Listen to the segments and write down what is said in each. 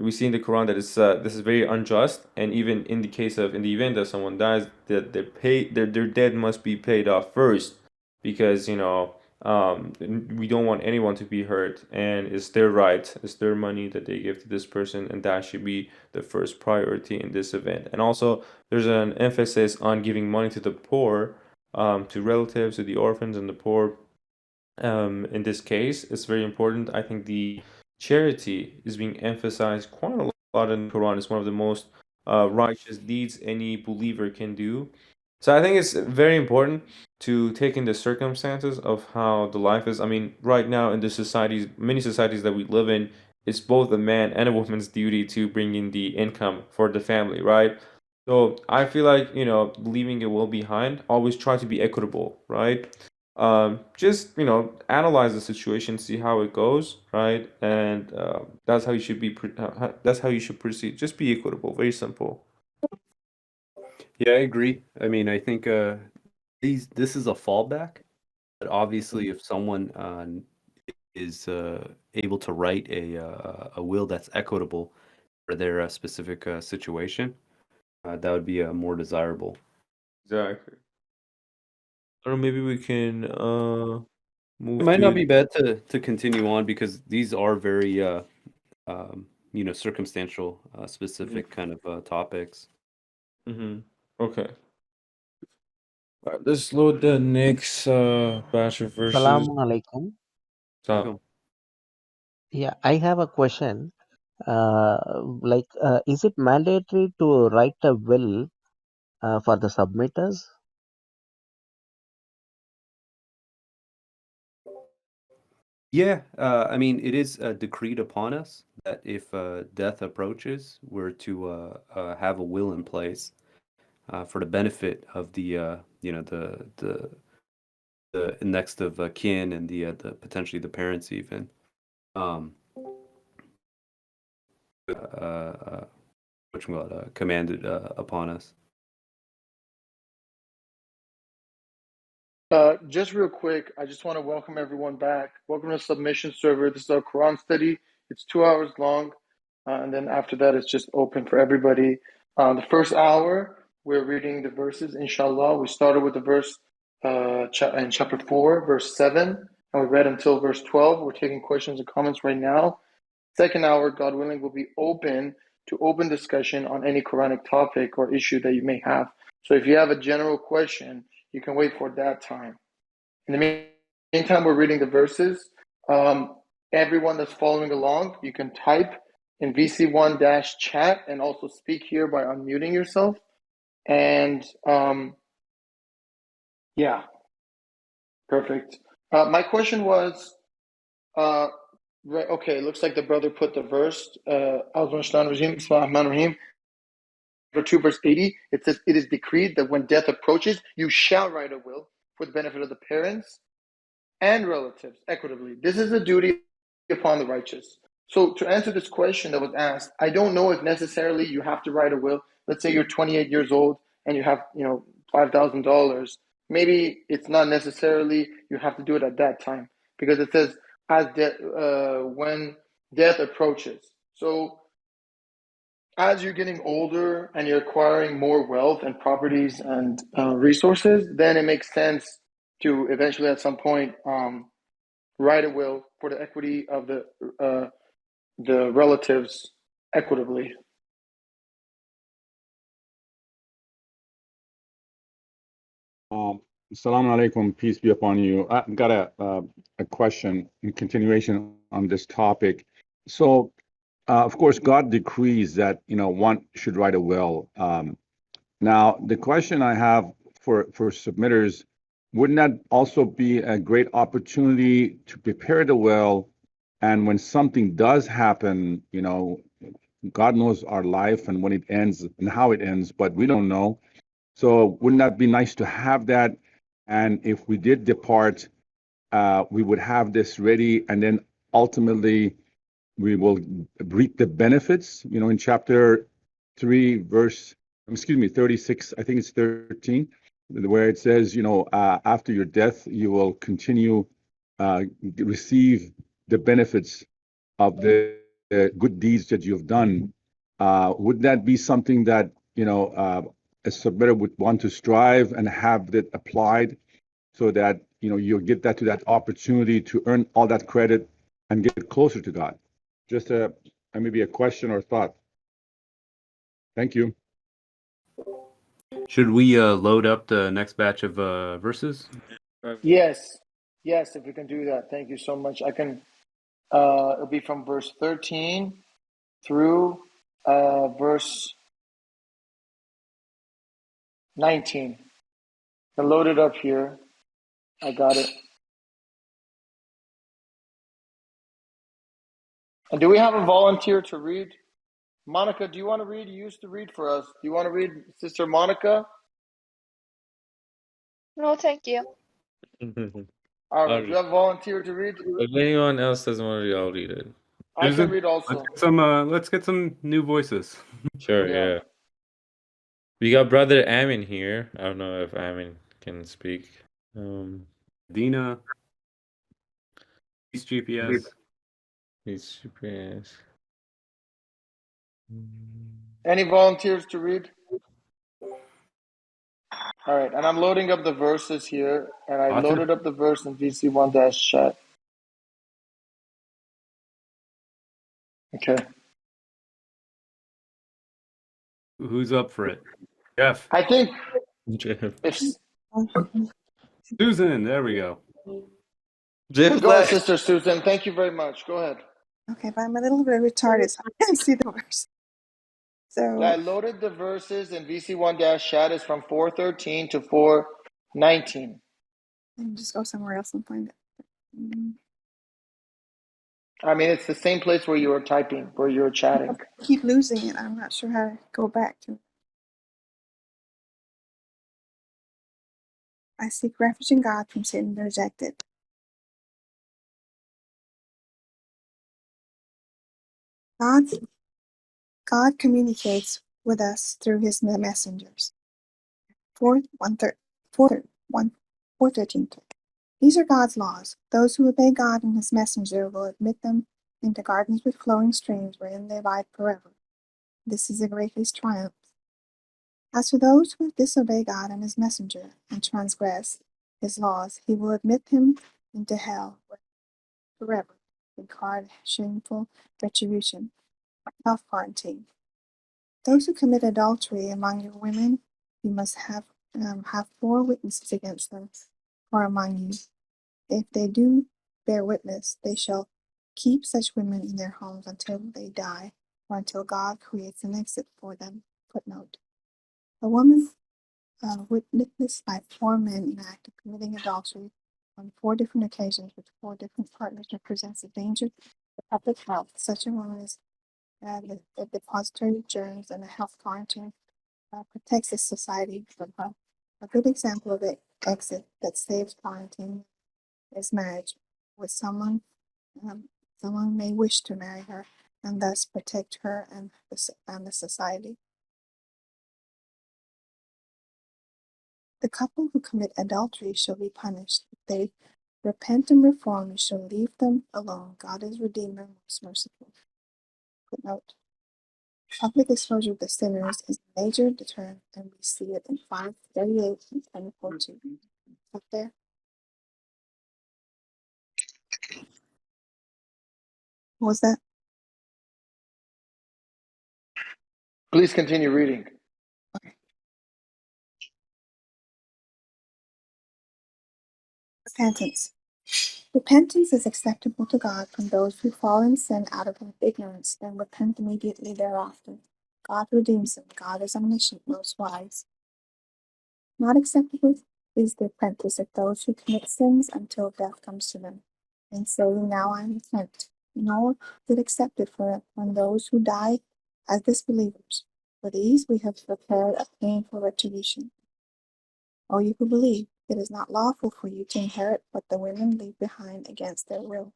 we see in the Quran that this is very unjust, and even in the event that someone dies, that their debt must be paid off first, because we don't want anyone to be hurt, and it's their right, it's their money that they give to this person, and that should be the first priority in this event. And also, there's an emphasis on giving money to the poor, to relatives, to the orphans and the poor. In this case, it's very important. I think the charity is being emphasized quite a lot in the Quran. It's one of the most righteous deeds any believer can do. So I think it's very important to take in the circumstances of how the life is. I mean, right now in the societies, many societies that we live in, it's both a man and a woman's duty to bring in the income for the family, right? So I feel like, leaving a will behind, always try to be equitable, right? Just analyze the situation, see how it goes, right? And that's how you should that's how you should proceed. Just be equitable, very simple. Yeah, I agree. I mean, I think this is a fallback, but obviously, if someone is able to write a will that's equitable for their specific situation, that would be more desirable. Exactly. Or maybe we can It move might not to. be bad to continue on because these are very circumstantial, specific kind of topics. Mm-hmm. Okay. All right, let's load the next batch of verses. Assalamu alaikum. So, Yeah, I have a question. Is it mandatory to write a will for the submitters? Yeah, I mean, it is decreed upon us that if death approaches, we're to have a will in place for the benefit of the next of kin and the potentially the parents even. Um, which commanded upon us. Just real quick, I just want to welcome everyone back. Welcome to Submission Server. This is our Quran study. It's 2 hours long, and then after that, it's just open for everybody. The first hour, we're reading the verses, inshallah. We started with the verse in chapter 4, verse 7, and we read until verse 12. We're taking questions and comments right now. Second hour, God willing, will be open to open discussion on any Quranic topic or issue that you may have. So if you have a general question, you can wait for that time. In the meantime, we're reading the verses. Everyone that's following along, you can type in VC1-chat and also speak here by unmuting yourself. And yeah, perfect. My question was, okay, it looks like the brother put the verse, Rahim, 2 verse 80, it says, it is decreed that when death approaches, you shall write a will for the benefit of the parents and relatives equitably. This is a duty upon the righteous. So to answer this question that was asked, I don't know if necessarily you have to write a will. Let's say you're 28 years old and you have, $5,000. Maybe it's not necessarily you have to do it at that time because it says when death approaches. So as you're getting older and you're acquiring more wealth and properties and resources, then it makes sense to eventually at some point write a will for the equity of the relatives equitably. Assalamu alaikum, peace be upon you. I got a question in continuation on this topic. So, of course, God decrees that one should write a will. Now, the question I have for submitters, wouldn't that also be a great opportunity to prepare the will? And when something does happen, God knows our life and when it ends and how it ends, but we don't know. So wouldn't that be nice to have that? And if we did depart, we would have this ready, and then ultimately we will reap the benefits. In chapter 36, I think it's 13, where it says, after your death, you will continue receive the benefits of this good deeds that you've done, would that be something that, a submitter would want to strive and have that applied so that, you'll get that to that opportunity to earn all that credit and get closer to God? Just maybe a question or thought. Thank you. Should we load up the next batch of verses? Yes, yes, if we can do that. Thank you so much. I can, it'll be from verse 13 through verse 19. I load it up here. I got it. And do we have a volunteer to read? Monica, do you want to read? You used to read for us. Do you want to read, Sister Monica? No, thank you. All right. I'll Do you read. have a volunteer to read? If anyone else doesn't want to read, I'll read it. I can Susan, read also. let's get some new voices. Sure, Yeah. yeah. We got Brother Amin here. I don't know if Amin can speak. Dina, East GPS. He's super nice. Any volunteers to read? All right. And I'm loading up the verses here. And I Awesome. loaded up the verse in VC1-chat. Okay. Who's up for it? Jeff. I think Jeff. if Susan, there we go. Jeff, go ahead, Sister Susan. Thank you very much. Go ahead. Okay, but I'm a little bit retarded, so I can't see the verse. So I loaded the verses in VC1-chat. Is from 4:13 to 4:19. let me just go somewhere else and find it. I mean, it's the same place where you were typing, where you were chatting. I keep losing it. I'm not sure how to go back to it. I seek refuge in God from Satan rejected. God communicates with us through his messengers. 4:13. These are God's laws. Those who obey God and his messenger will admit them into gardens with flowing streams wherein they abide forever. This is the greatest triumph. As for those who disobey God and his messenger and transgress his laws, he will admit him into hell forever, in shameful retribution, self quarantine. Those who commit adultery among your women, you must have 4 witnesses against them, or among you. If they do bear witness, they shall keep such women in their homes until they die, or until God creates an exit for them. Footnote. A woman witnessed by 4 men in act of committing adultery on 4 different occasions with 4 different partners represents a danger to public health. Such a woman is the depository of germs, and a health quarantine protects the society from her. A good example of the exit that saves quarantine is marriage with someone. Someone may wish to marry her and thus protect her and the society. The couple who commit adultery shall be punished. If they repent and reform, you shall leave them alone. God is Redeemer, most merciful. Footnote. Public exposure of the sinners is a major deterrent, and we see it in 5:38 and 24:2. Up there. What was that? Please continue reading. Repentance. Repentance is acceptable to God from those who fall in sin out of ignorance and repent immediately thereafter. God redeems them. God is omniscient, most wise. Not acceptable is the apprentice of those who commit sins until death comes to them, and say, "Now I repent." Nor is it accepted from those who die as disbelievers. For these we have prepared a painful retribution. O you who believe, it is not lawful for you to inherit what the women leave behind against their will.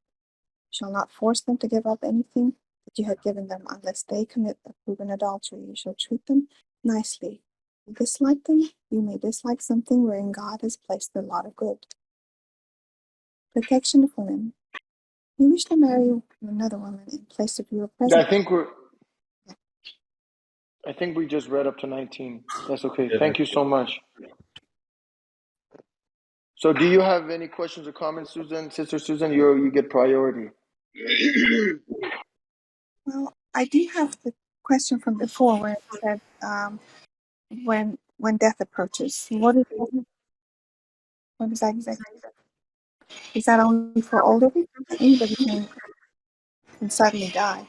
You shall not force them to give up anything that you have given them unless they commit a proven adultery. You shall treat them nicely. If you dislike them, you may dislike something wherein God has placed the lot of good. Protection of women. You wish to marry another woman in place of your Yeah, present. I think we just read up to 19. That's okay. Yeah, Thank you so much. So do you have any questions or comments, Susan? Sister Susan, you get priority. Well, I do have the question from before where it said when death approaches. What is that exactly? Is that only for older people? Anybody can suddenly die.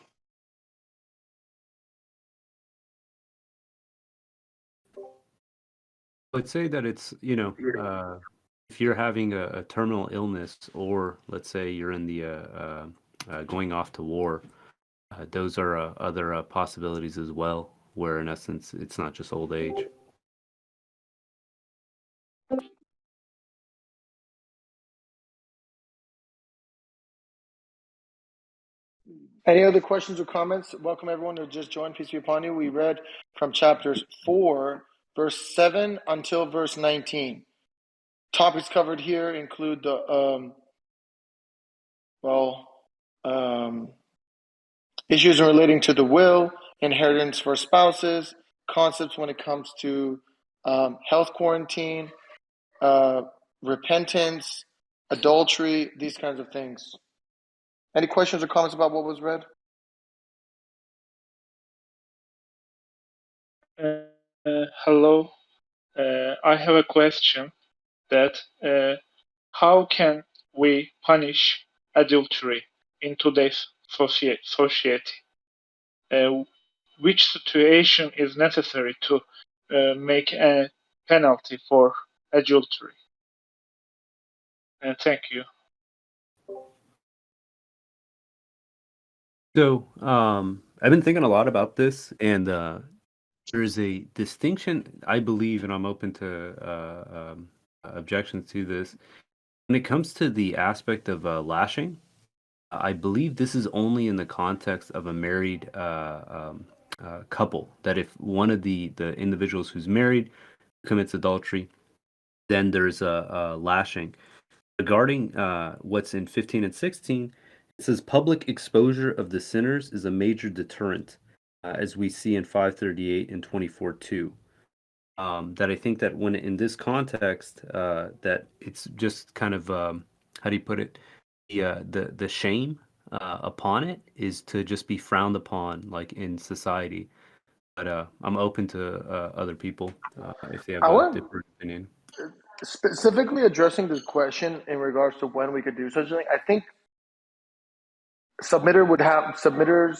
I'd say that it's, if you're having a terminal illness, or let's say you're in the going off to war, those are other possibilities as well, where in essence it's not just old age. Any other questions or comments? Welcome everyone who just joined. Peace be upon you. We read from chapters 4, verse 7 until verse 19. Topics covered here include the issues relating to the will, inheritance for spouses, concepts when it comes to health quarantine, repentance, adultery, these kinds of things. Any questions or comments about what was read? Hello. I have a question that how can we punish adultery in today's society? Which situation is necessary to make a penalty for adultery? Thank you. So I've been thinking a lot about this, and there's a distinction, I believe, and I'm open to objections to this. When it comes to the aspect of lashing, I believe this is only in the context of a married couple. That if one of the individuals who's married commits adultery, then there's a lashing. Regarding what's in 15 and 16, it says public exposure of the sinners is a major deterrent, as we see in 538 and 24:2. That I think that when in this context, that it's just kind of how do you put it? The shame upon it is to just be frowned upon, like in society. But I'm open to other people if they have I a want different opinion. specifically addressing this question in regards to when we could do such a thing. I think submitters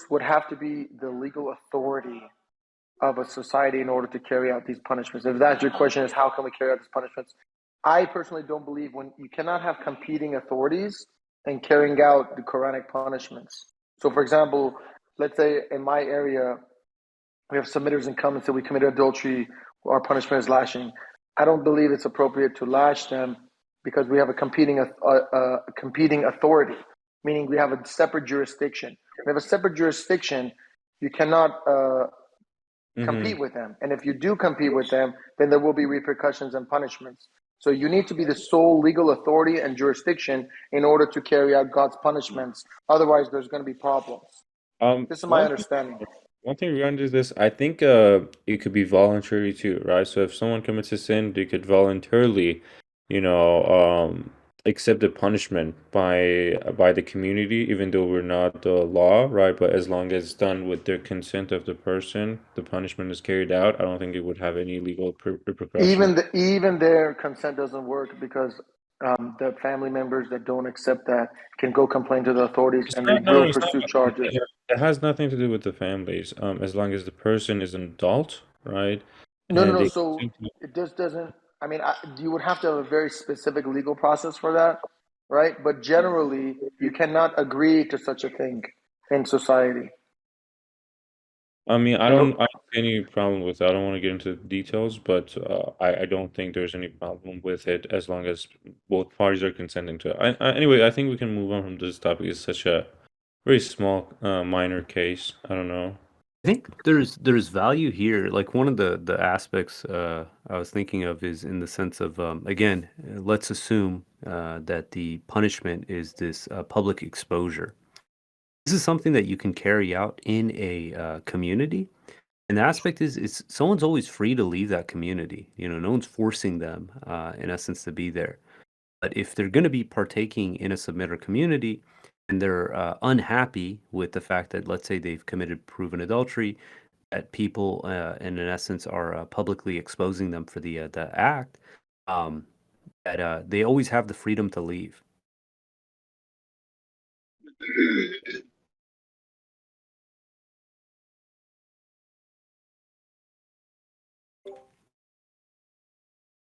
would have to be the legal authority of a society in order to carry out these punishments. If that's your question, is how can we carry out these punishments? I personally don't believe when you cannot have competing authorities in carrying out the Quranic punishments. So, for example, let's say in my area, we have submitters and come and say we committed adultery, our punishment is lashing. I don't believe it's appropriate to lash them because we have a competing authority, meaning we have a separate jurisdiction. We have a separate jurisdiction. You cannot compete with them. And if you do compete with them, then there will be repercussions and punishments. So you need to be the sole legal authority and jurisdiction in order to carry out God's punishments. Otherwise, there's going to be problems. This is my understanding. One thing regarding this, I think it could be voluntary too, right? So if someone commits a sin, they could voluntarily, accept the punishment by the community, even though we're not the law, right? But as long as it's done with the consent of the person, the punishment is carried out. I don't think it would have any legal repercussions. Even their consent doesn't work because the family members that don't accept that can go complain to the authorities and they will pursue charges. It has nothing to do with the families. As long as the person is an adult, right? No. So it just doesn't. I mean, you would have to have a very specific legal process for that, right? But generally, you cannot agree to such a thing in society. I mean, I don't see any problem with that. I don't want to get into the details, but I don't think there's any problem with it as long as both parties are consenting to it. Anyway, I think we can move on from this topic. It's such a very small, minor case. I don't know. I think there's value here. Like one of the aspects I was thinking of is in the sense of again, let's assume that the punishment is this public exposure. This is something that you can carry out in a community. And the aspect is someone's always free to leave that community. You know, no one's forcing them, in essence, to be there. But if they're going to be partaking in a submitter community and they're unhappy with the fact that, let's say, they've committed proven adultery, that people, in essence, are publicly exposing them for the act, um, that they always have the freedom to leave.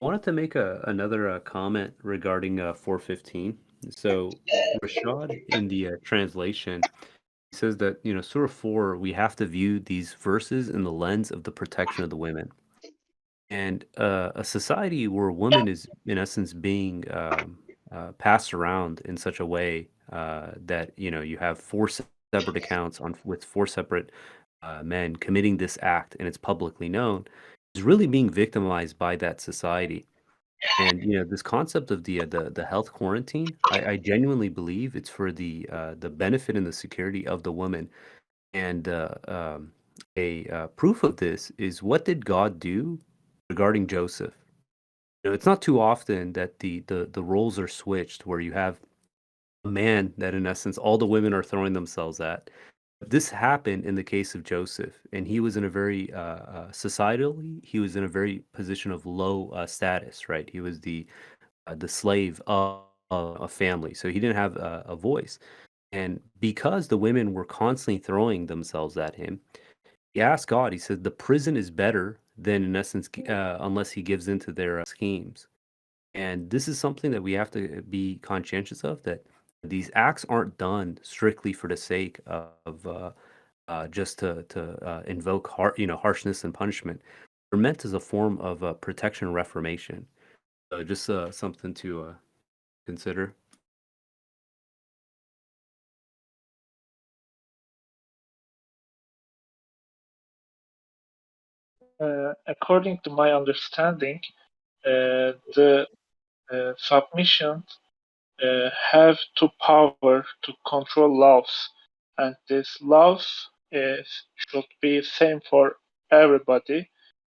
I wanted to make another comment regarding 415. So Rashad in the translation he says that Surah 4 we have to view these verses in the lens of the protection of the women. And a society where a woman is in essence being passed around in such a way that you have four separate accounts on with four separate men committing this act and it's publicly known is really being victimized by that society. And this concept of the health quarantine, I genuinely believe it's for the benefit and the security of the woman. And a proof of this is what did God do regarding Joseph? It's not too often that the roles are switched where you have a man that in essence all the women are throwing themselves at. This happened in the case of Joseph, and he was in a very societally, he was in a very position of low status, right? He was the slave of a family, so he didn't have a voice. And because the women were constantly throwing themselves at him, he asked God. He said, "The prison is better than, in essence, unless he gives into their schemes." And this is something that we have to be conscientious of, that these acts aren't done strictly for the sake of just to invoke harshness and punishment. They're meant as a form of protection and reformation. So just something to consider. According to my understanding, the submission have to power to control laws, and this laws should be same for everybody.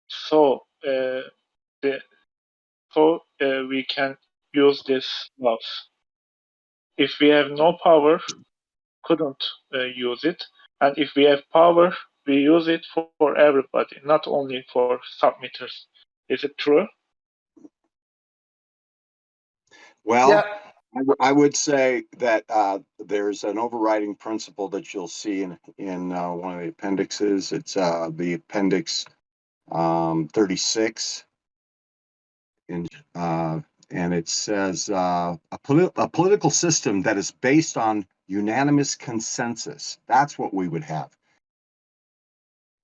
So we can use this laws. If we have no power, couldn't use it, and if we have power, we use it for everybody, not only for submitters. Is it true? Well, Yeah. I would say that there's an overriding principle that you'll see in one of the appendixes. It's the appendix 36, and it says a political system that is based on unanimous consensus. That's what we would have.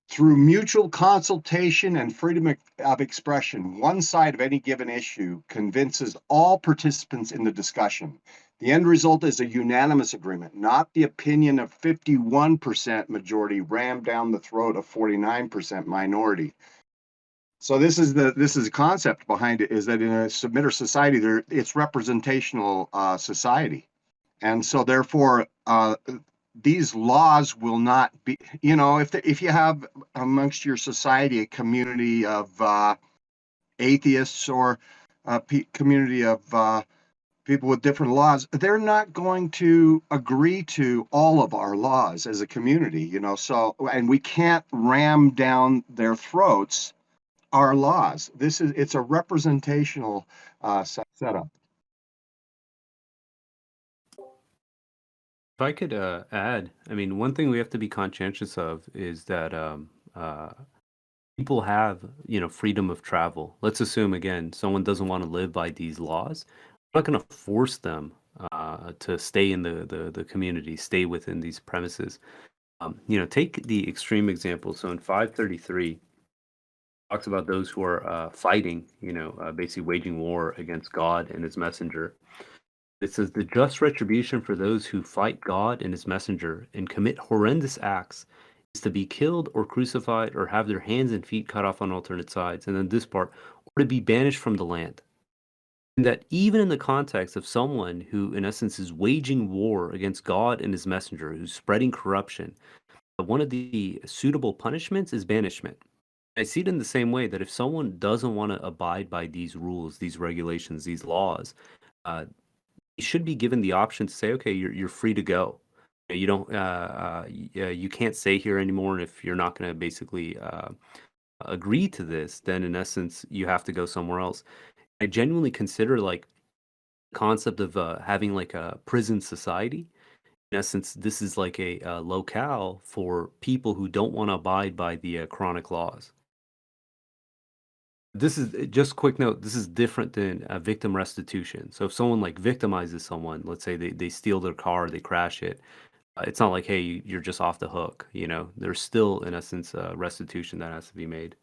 Through mutual consultation and freedom of expression, one side of any given issue convinces all participants in the discussion. The end result is a unanimous agreement, not the opinion of 51% majority rammed down the throat of 49% minority. So this is the concept behind it, is that in a submitter society, it's representational society, and so therefore these laws will not be, if you have amongst your society a community of atheists or a community of people with different laws, they're not going to agree to all of our laws as a community, so, and we can't ram down their throats our laws. It's a representational setup. If I could add, I mean, one thing we have to be conscientious of is that people have, freedom of travel. Let's assume again, someone doesn't want to live by these laws. We're not going to force them to stay in the community, stay within these premises. Take the extreme example. So in 533, talks about those who are fighting, basically waging war against God and His messenger. It says the just retribution for those who fight God and His messenger and commit horrendous acts is to be killed or crucified or have their hands and feet cut off on alternate sides. And then this part, or to be banished from the land. And that even in the context of someone who, in essence, is waging war against God and his messenger, who's spreading corruption, one of the suitable punishments is banishment. I see it in the same way that if someone doesn't want to abide by these rules, these regulations, these laws, you should be given the option to say, okay, you're free to go. You don't, you can't stay here anymore. And if you're not going to basically agree to this, then in essence, you have to go somewhere else. I genuinely consider like the concept of having like a prison society. In essence, this is like a locale for people who don't want to abide by the Quranic laws. This is just quick note. This is different than victim restitution. So if someone like victimizes someone, let's say they steal their car, they crash it. It's not like, hey, you're just off the hook. You know, there's still, in essence, restitution that has to be made.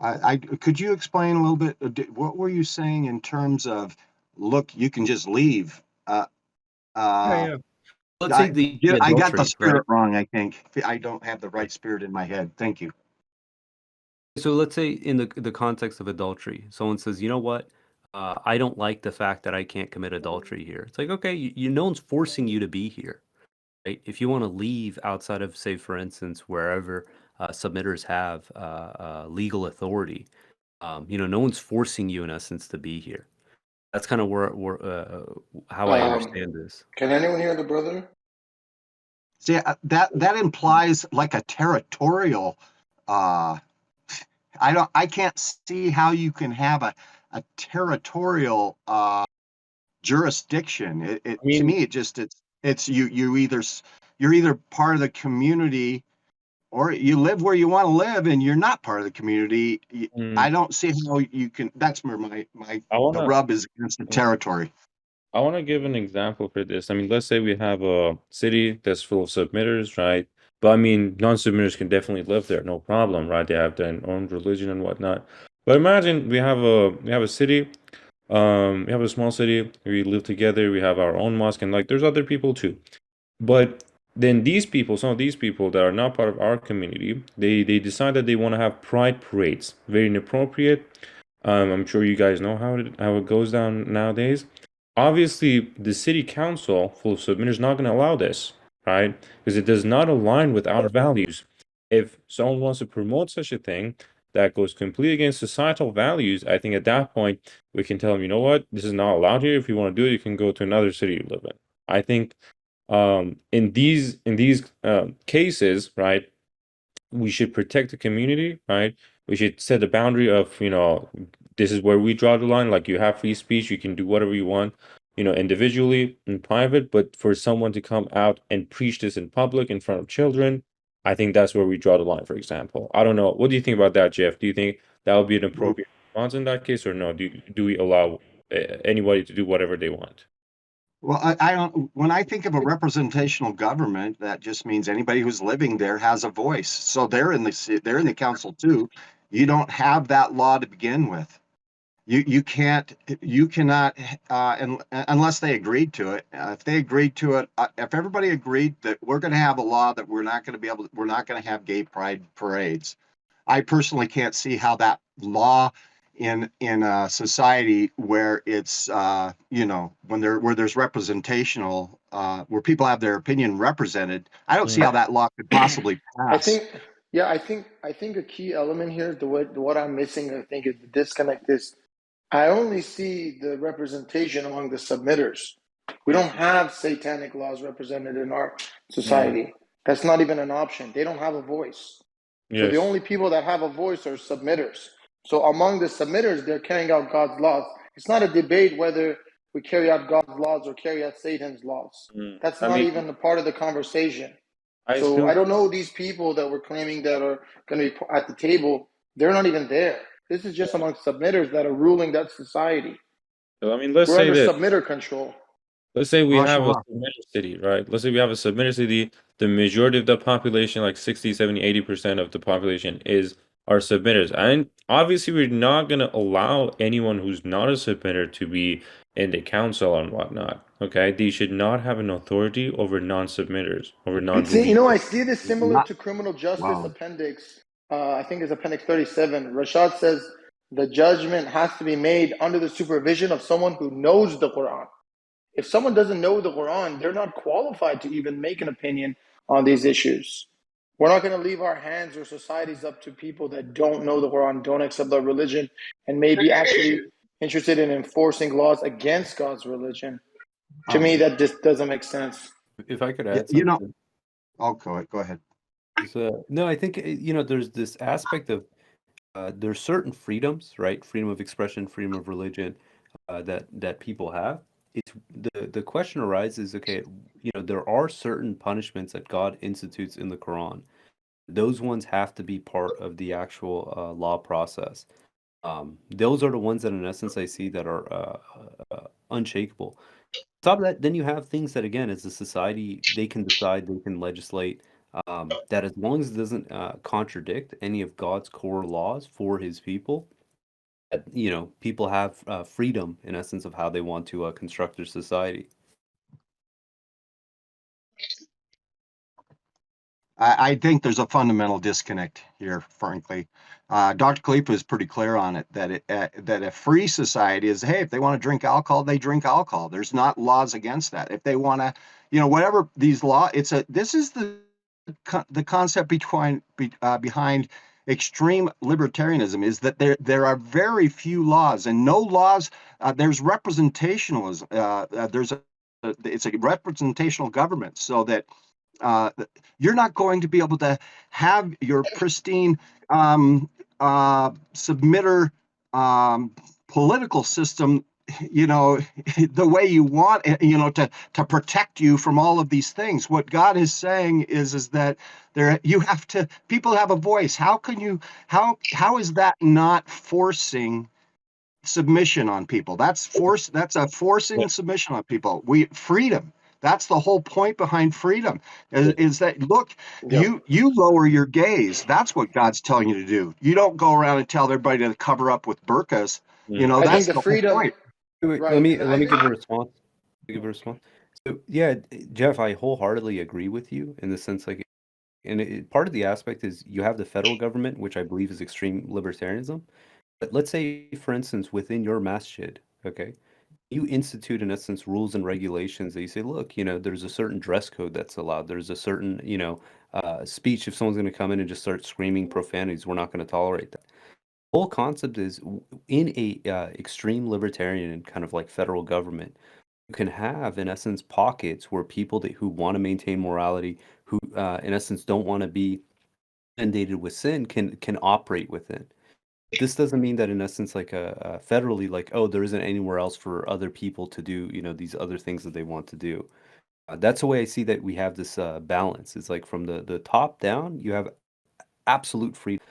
I could you explain a little bit? What were you saying in terms of, look, you can just leave? Let's say the I got the adultery, spirit right? wrong. I think I don't have the right spirit in my head. Thank you. So let's say in the context of adultery, someone says, you know what? I don't like the fact that I can't commit adultery here. It's like, okay, no one's forcing you to be here, right? If you want to leave outside of, say, for instance, wherever submitters have legal authority, no one's forcing you in essence to be here. That's kind of where how I understand this. Can anyone hear the brother? See, that implies like a territorial. I can't see how you can have a territorial jurisdiction. To me, it's you're either part of the community or you live where you want to live and you're not part of the community. I don't see how you can. That's where the rub is against the territory. I want to give an example for this. I mean, let's say we have a city that's full of submitters, right? But I mean, non-submitters can definitely live there, no problem, right? They have their own religion and whatnot. But imagine we have a city, we have a small city, we live together, we have our own mosque, and like there's other people too. But then some of these people that are not part of our community, they decide that they want to have pride parades. Very inappropriate. I'm sure you guys know how it goes down nowadays. Obviously, the city council full of submitters is not going to allow this, right? Because it does not align with our values. If someone wants to promote such a thing that goes completely against societal values, I think at that point we can tell them, you know what, this is not allowed here. If you want to do it, you can go to another city you live in. I think in these cases, right, we should protect the community, right? We should set the boundary of, this is where we draw the line. Like you have free speech, you can do whatever you want, individually in private, but for someone to come out and preach this in public in front of children, I think that's where we draw the line, for example. I don't know. What do you think about that, Jeff? Do you think that would be an appropriate response in that case, or no? Do we allow anybody to do whatever they want? Well, I don't. When I think of a representational government, that just means anybody who's living there has a voice. So they're in the council too. You don't have that law to begin with. You cannot unless they agreed to it. If they agreed to it, if everybody agreed that we're going to have a law that we're not going to have gay pride parades, I personally can't see how that law in a society where it's where there's representational where people have their opinion represented, I don't see how that law could possibly pass. I think a key element here, what I'm missing, I think, is the disconnect is I only see the representation among the submitters. We don't have satanic laws represented in our society. That's not even an option. They don't have a voice. Yes. So the only people that have a voice are submitters. So among the submitters, they're carrying out God's laws. It's not a debate whether we carry out God's laws or carry out Satan's laws. That's not even a part of the conversation. I don't know these people that we're claiming that are going to be at the table. They're not even there. This is just among submitters that are ruling that society. So, I mean, let's we're say under that submitter control. Let's say we have a submitter city, right? Let's say we have a submitter city. The majority of the population, like 60, 70, 80% of the population are submitters. And obviously we're not going to allow anyone who's not a submitter to be, in the council and whatnot. Okay, they should not have an authority over non-submitters, over See, non-believers. I see this similar Not to criminal justice wow. appendix. I think it's appendix 37. Rashad says the judgment has to be made under the supervision of someone who knows the Quran. If someone doesn't know the Quran, they're not qualified to even make an opinion on these issues. We're not going to leave our hands or societies up to people that don't know the Quran, don't accept the religion, and may be actually interested in enforcing laws against God's religion. To me, that just doesn't make sense. If I could Yeah, add you know, something. go ahead. So, no, I think there's this aspect of there's certain freedoms, right? Freedom of expression, freedom of religion, that people have. It's the question arises, okay, there are certain punishments that God institutes in the Quran. Those ones have to be part of the actual law process. Those are the ones that, in essence, I see that are unshakable. On top of that, then you have things that, again, as a society, they can decide, they can legislate, that as long as it doesn't contradict any of God's core laws for his people, that, people have freedom, in essence, of how they want to construct their society. I think there's a fundamental disconnect here, frankly. Dr. Khalifa is pretty clear on it that that a free society is, hey, if they want to drink alcohol, they drink alcohol. There's not laws against that. If they want to, whatever these law, this is the concept behind extreme libertarianism is that there are very few laws and no laws. There's representationalism. It's a representational government, so that you're not going to be able to have your pristine submitter political system, the way you want, to protect you from all of these things. What God is saying is that people have a voice. How is that not forcing submission on people? That's a forcing submission on people. Freedom. That's the whole point behind freedom is that, look, Yep. you lower your gaze. That's what God's telling you to do. You don't go around and tell everybody to cover up with burqas. Mm. I think That's the the whole freedom, point. Wait, right? let me And I give a think response. So yeah, Jeff, I wholeheartedly agree with you in the sense, like, and part of the aspect is you have the federal government, which I believe is extreme libertarianism. But let's say, for instance, within your masjid, okay, you institute, in essence, rules and regulations that you say, look, there's a certain dress code that's allowed. There's a certain, speech. If someone's going to come in and just start screaming profanities, we're not going to tolerate that. The whole concept is in a extreme libertarian kind of like federal government, you can have, in essence, pockets where people who want to maintain morality, who, in essence, don't want to be inundated with sin, can operate within. This doesn't mean that, in essence, like federally, like, oh, there isn't anywhere else for other people to do, these other things that they want to do. That's the way I see that we have this balance. It's like from the top down, you have absolute freedom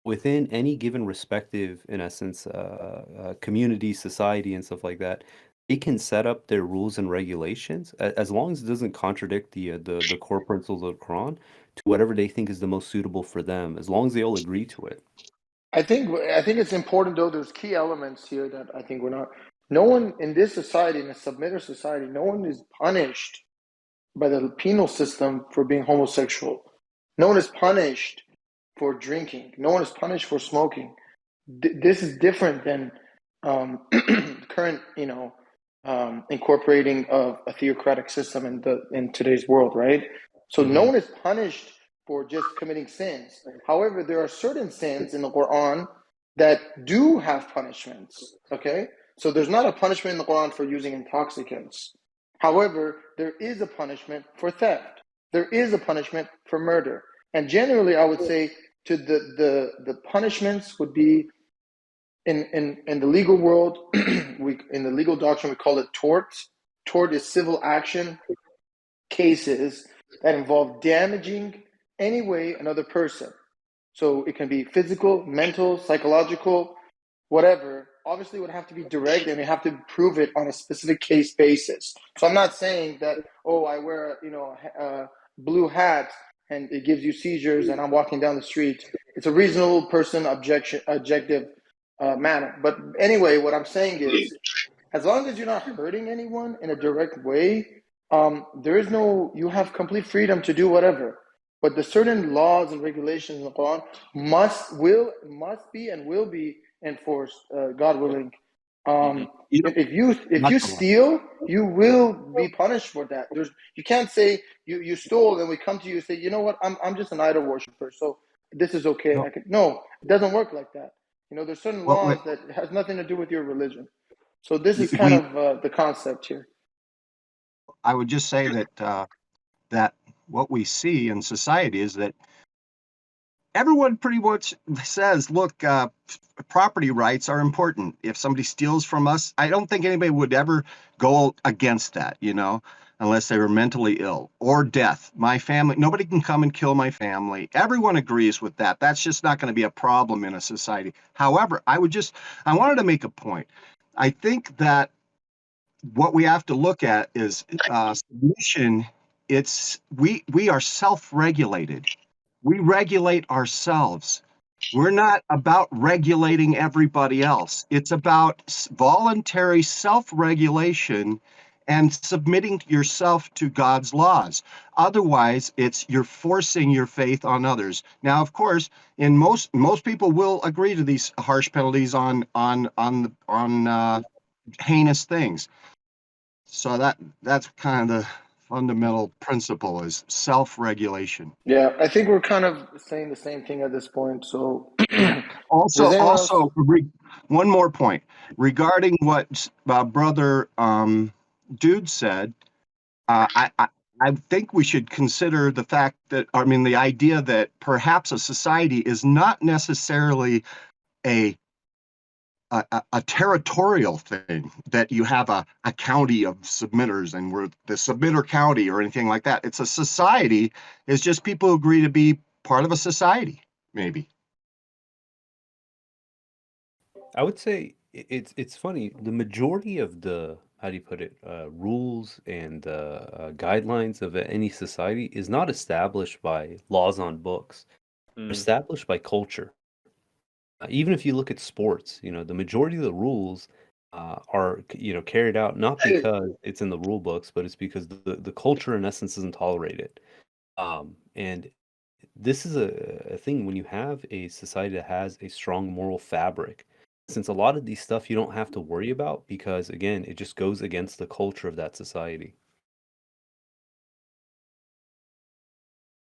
within any given respective, in essence, community, society, and stuff like that. They can set up their rules and regulations as long as it doesn't contradict the core principles of the Quran to whatever they think is the most suitable for them, as long as they all agree to it. I think it's important, though. There's key elements here that I think no one in this society, in a submitter society, no one is punished by the penal system for being homosexual. No one is punished for drinking. No one is punished for smoking. This is different than current, incorporating of a theocratic system in today's world, right? So no one is punished for just committing sins. However, there are certain sins in the Quran that do have punishments. Okay, so there's not a punishment in the Quran for using intoxicants. However, there is a punishment for theft. There is a punishment for murder. And generally, I would say to the punishments would be in the legal world, in the legal doctrine, we call it tort. Tort is civil action cases that involve damaging any way another person. So it can be physical, mental, psychological, whatever. Obviously, it would have to be direct, and you have to prove it on a specific case basis. So I'm not saying that, oh, I wear a blue hat and it gives you seizures, and I'm walking down the street. It's a reasonable person objective manner. But anyway, what I'm saying is As long as you're not hurting anyone in a direct way, there is no, you have complete freedom to do whatever. But the certain laws and regulations in the Quran must be and will be enforced, God willing. You know, If you mashallah. steal, you will be punished for that. You can't say you stole and we come to you and say, you know what, I'm just an idol worshiper, so this is okay. No, No, it doesn't work like that. There's certain what laws that has nothing to do with your religion. So this is kind we of the concept here. I would just say that that what we see in society is that everyone pretty much says, look, property rights are important. If somebody steals from us, I don't think anybody would ever go against that, unless they were mentally ill or death. My family, nobody can come and kill my family. Everyone agrees with that. That's just not going to be a problem in a society. However, I wanted to make a point. I think that what we have to look at is submission. We are self-regulated. We regulate ourselves. We're not about regulating everybody else. It's about voluntary self-regulation and submitting yourself to God's laws. Otherwise, you're forcing your faith on others. Now, of course, in most people will agree to these harsh penalties on heinous things. So that's kind of the fundamental principle is self-regulation. Yeah, I think we're kind of saying the same thing at this point. So Also, does anyone else? one more point regarding what brother Dude said. I think we should consider the fact that, the idea that perhaps a society is not necessarily a territorial thing, that you have a county of submitters and we're the submitter county or anything like that. It's a society. It's just people who agree to be part of a society, maybe. I would say it's funny. The majority of the, how do you put it, rules and guidelines of any society is not established by laws on books. They're established by culture. Even if you look at sports, the majority of the rules are carried out not because it's in the rule books, but it's because the culture in essence doesn't tolerate it. And this is a thing when you have a society that has a strong moral fabric. Since a lot of these stuff you don't have to worry about because again, it just goes against the culture of that society.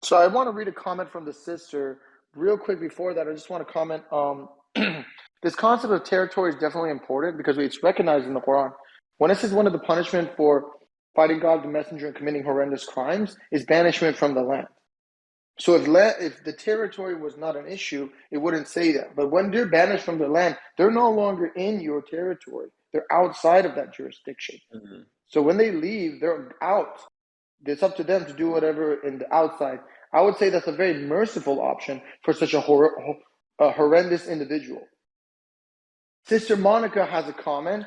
So I want to read a comment from the sister real quick. Before that, I just want to comment. This concept of territory is definitely important because it's recognized in the Quran. When it says one of the punishment for fighting God, the messenger, and committing horrendous crimes is banishment from the land. So if the territory was not an issue, it wouldn't say that. But when they're banished from the land, they're no longer in your territory. They're outside of that jurisdiction. Mm-hmm. So when they leave, they're out. It's up to them to do whatever in the outside. I would say that's a very merciful option for such a horrendous individual. Sister Monica has a comment.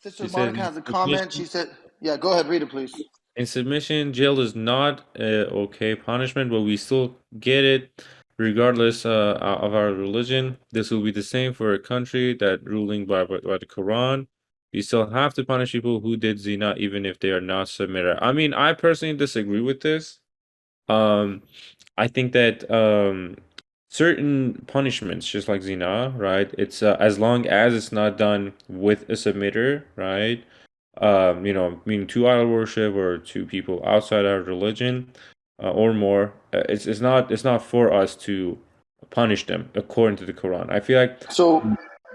Sister She Monica said, has a comment. She said, yeah, go ahead, read it, please. in submission, jail is not okay punishment, but we still get it regardless of our religion. This will be the same for a country that ruling by the Quran. You still have to punish people who did zina, even if they are not submitter. I mean, I personally disagree with this. I think that certain punishments, just like zina, right? It's as long as it's not done with a submitter, right? Meaning to idol worship or to people outside our religion, or more. It's not for us to punish them according to the Quran. I feel like, So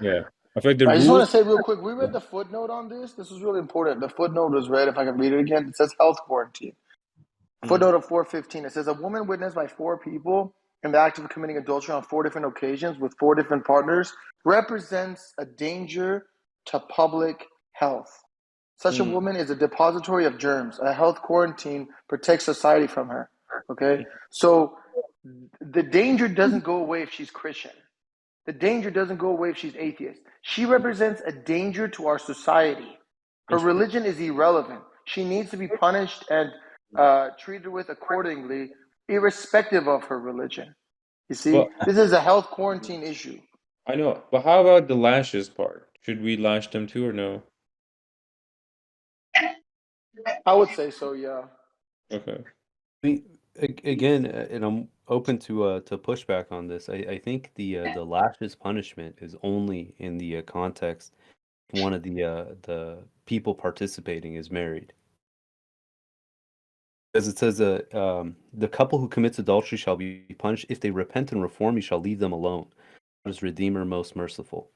yeah, I feel like the I just want rules. to say real quick, we read the footnote on this. This was really important. The footnote was read, if I can read it again. It says health quarantine. Footnote of 415. It says a woman witnessed by 4 people in the act of committing adultery on 4 different occasions with 4 different partners represents a danger to public health. Such a woman is a depository of germs. A health quarantine protects society from her. Okay? So the danger doesn't go away if she's Christian. The danger doesn't go away if she's atheist. She represents a danger to our society. Her religion is irrelevant. She needs to be punished and treated with accordingly, irrespective of her religion. You see, Well, this is a health quarantine issue. I know, but how about the lashes part? Should we lash them too or no? I would say so, yeah. Okay. I mean, again, and I'm open to pushback on this. I think the lashes punishment is only in the context if one of the people participating is married. As it says, the couple who commits adultery shall be punished. If they repent and reform, you shall leave them alone. God is Redeemer, most merciful.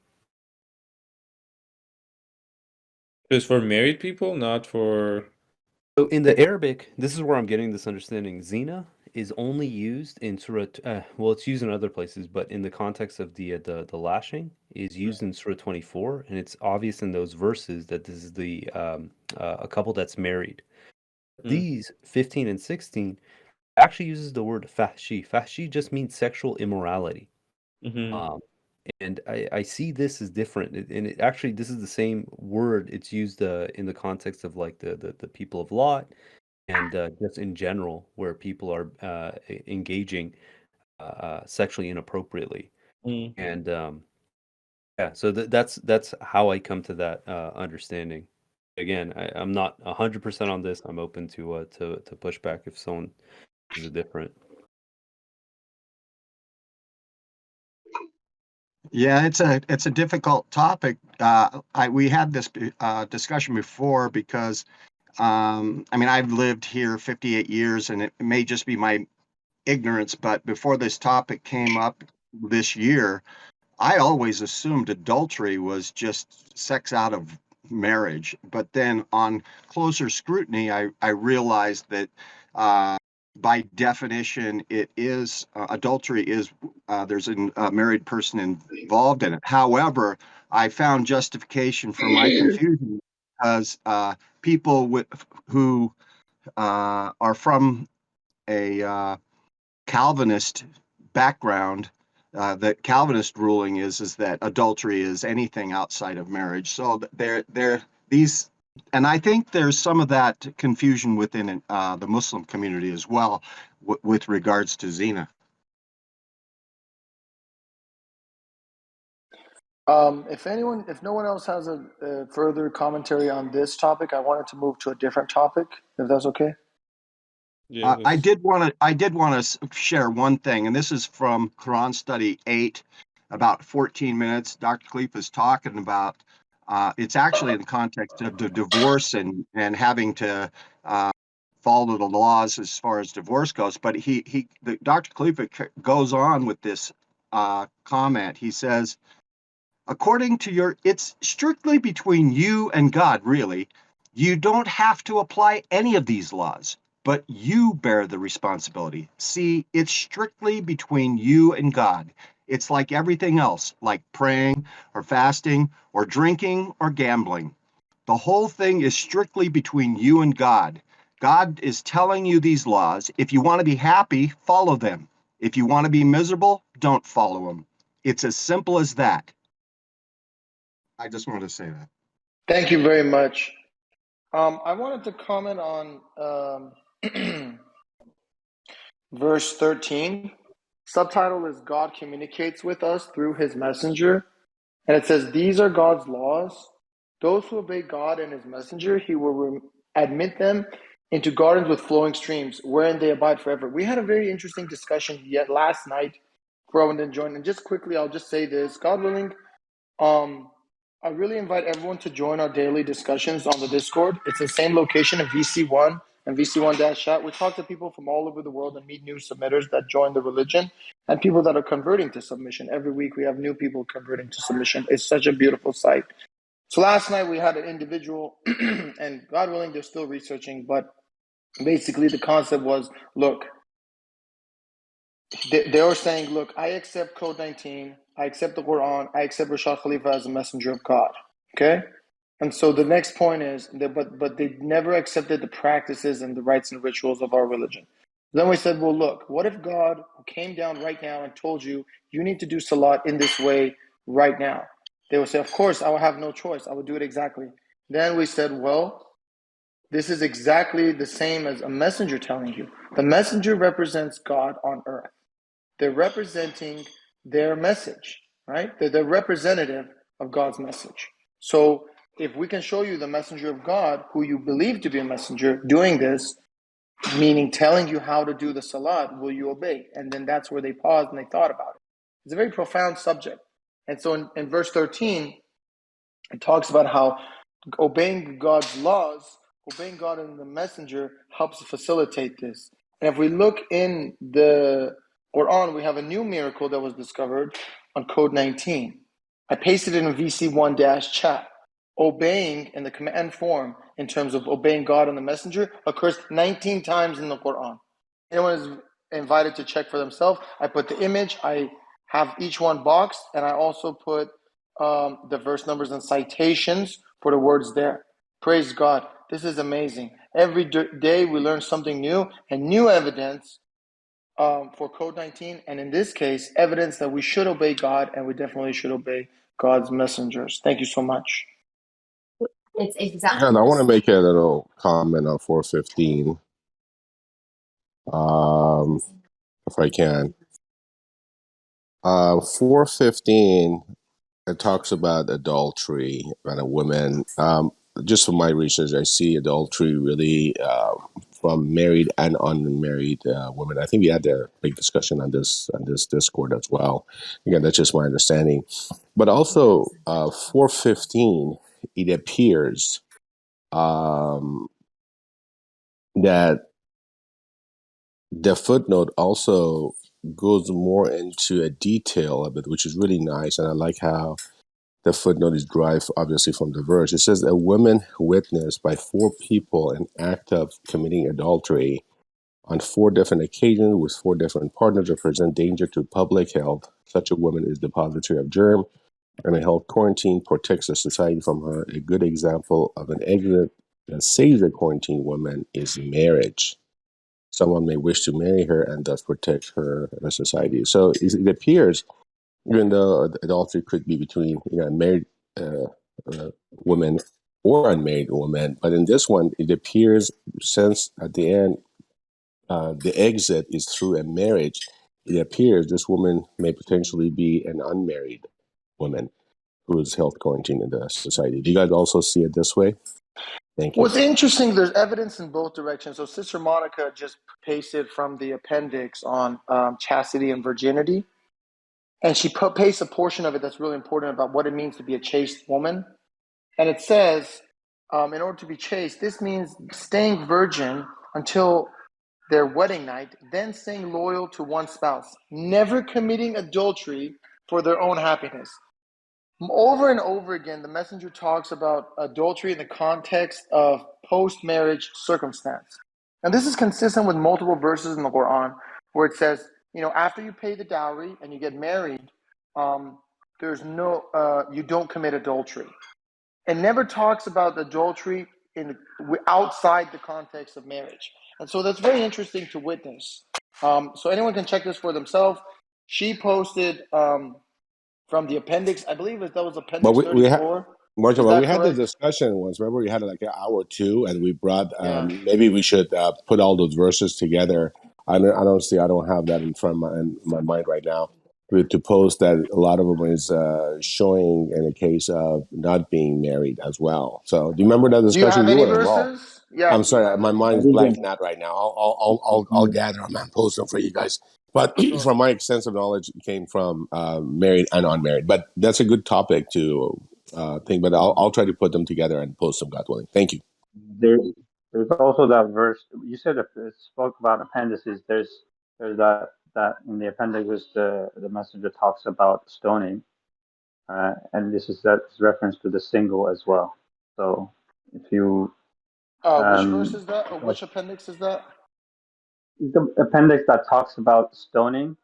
Just for married people, not for. So in the Arabic, this is where I'm getting this understanding. Zina is only used in Surah. Well, it's used in other places, but in the context of the lashing, is used in Surah 24, and it's obvious in those verses that this is the a couple that's married. These 15 and 16 actually uses the word fahshi. Fahshi just means sexual immorality. Mm-hmm. And I see this as different. And it actually, this is the same word. It's used in the context of like the people of Lot and just in general, where people are engaging sexually inappropriately. And yeah, so that's how I come to that understanding. Again, I'm not 100% on this. I'm open to push back if someone is different. Yeah, it's a difficult topic. We had this discussion before because I mean I've lived here 58 years, and it may just be my ignorance, but before this topic came up this year, I always assumed adultery was just sex out of marriage. But then on closer scrutiny, I realized that by definition, it is adultery is there's a married person involved in it. However, I found justification for my confusion because people who are from a Calvinist background, the Calvinist ruling is that adultery is anything outside of marriage. So there these, and I think there's some of that confusion within the Muslim community as well, with regards to zina. If no one else has a further commentary on this topic, I wanted to move to a different topic, if that's okay. Yeah. I did want to share one thing, and this is from Quran Study 8, about 14 minutes. Dr. Khalifa is talking about. It's actually in the context of the divorce and having to follow the laws as far as divorce goes. But Dr. Khalifa goes on with this comment. He says, according to it's strictly between you and God, really. You don't have to apply any of these laws, but you bear the responsibility. See, it's strictly between you and God. It's like everything else, like praying or fasting or drinking or gambling. The whole thing is strictly between you and God. God is telling you these laws. If you want to be happy, follow them. If you want to be miserable, don't follow them. It's as simple as that. I just wanted to say that. Thank you very much. I wanted to comment on verse 13. Subtitle is God communicates with us through his messenger. And it says, these are God's laws. Those who obey God and his messenger, he will admit them into gardens with flowing streams, wherein they abide forever. We had a very interesting discussion yet last night. Grow and then join. And just quickly, I'll just say this. God willing, I really invite everyone to join our daily discussions on the Discord. It's the same location of VC1 and VC1-chat. We talk to people from all over the world and meet new submitters that join the religion and people that are converting to submission. Every week we have new people converting to submission. It's such a beautiful sight. So last night we had an individual, and God willing, they're still researching, but basically the concept was, look, they were saying, look, I accept Code 19, I accept the Quran, I accept Rashad Khalifa as a messenger of God. Okay? And so the next point is, but they never accepted the practices and the rites and rituals of our religion. Then we said, well, look, what if God came down right now and told you, you need to do Salat in this way right now? They would say, of course, I will have no choice. I would do it exactly. Then we said, well, this is exactly the same as a messenger telling you. The messenger represents God on earth. They're representing their message, right? They're the representative of God's message. So if we can show you the messenger of God, who you believe to be a messenger, doing this, meaning telling you how to do the salat, will you obey? And then that's where they paused and they thought about it. It's a very profound subject. And so in verse 13, it talks about how obeying God's laws, obeying God and the messenger helps facilitate this. And if we look in the Quran, we have a new miracle that was discovered on code 19. I pasted it in VC1 chat. Obeying in the command form in terms of obeying God and the messenger occurs 19 times in the Quran. Anyone is invited to check for themselves. I put the image, I have each one boxed, and I also put the verse numbers and citations for the words there. Praise God. This is amazing. Every day we learn something new and new evidence for code 19. And in this case, evidence that we should obey God and we definitely should obey God's messengers. Thank you so much. It's exactly. And I want to make a little comment on 415, if I can. 415, it talks about adultery and a woman. Just from my research, I see adultery really from married and unmarried women. I think we had a big discussion on this Discord as well. Again, that's just my understanding. But also, 415, it appears that the footnote also goes more into a detail of it, which is really nice. And I like how the footnote is derived, obviously, from the verse. It says, a woman witnessed by 4 people an act of committing adultery on 4 different occasions with 4 different partners that present danger to public health. Such a woman is depository of germ, and a health quarantine protects the society from her. A good example of an exit that saves a quarantine woman is marriage. Someone may wish to marry her and thus protect her in the society. So it appears, even though adultery could be between a married woman or unmarried woman, but in this one, it appears, since at the end the exit is through a marriage, it appears this woman may potentially be an unmarried woman who is health quarantined in the society. Do you guys also see it this way? Thank you. What's interesting, there's evidence in both directions. So Sister Monica just pasted from the appendix on chastity and virginity. And she pastes a portion of it that's really important about what it means to be a chaste woman. And it says, in order to be chaste, this means staying virgin until their wedding night, then staying loyal to one spouse, never committing adultery for their own happiness. Over and over again, the messenger talks about adultery in the context of post-marriage circumstance. And this is consistent with multiple verses in the Quran where it says, after you pay the dowry and you get married, there's no, you don't commit adultery. It never talks about adultery outside the context of marriage. And so that's very interesting to witness. So anyone can check this for themselves. She posted from the appendix, I believe that was appendix 34. Marshall, but we had the discussion once. Remember, we had like an hour or two, and we brought. Maybe we should put all those verses together. I don't have that in front of my mind right now. To post that a lot of them is showing in a case of not being married as well. So, do you remember that discussion? Do you have any verses? Yeah, I'm sorry, my mind is blanking out right now. I'll gather them and post them for you guys. But from my extensive knowledge, it came from married and unmarried. But that's a good topic to think. But I'll try to put them together and post them, God willing. Thank you. There's also that verse you said. It spoke about appendices. There's that in the appendix, the messenger talks about stoning, and that's reference to the single as well. So if you which verse is that? Or which appendix is that? The appendix that talks about stoning,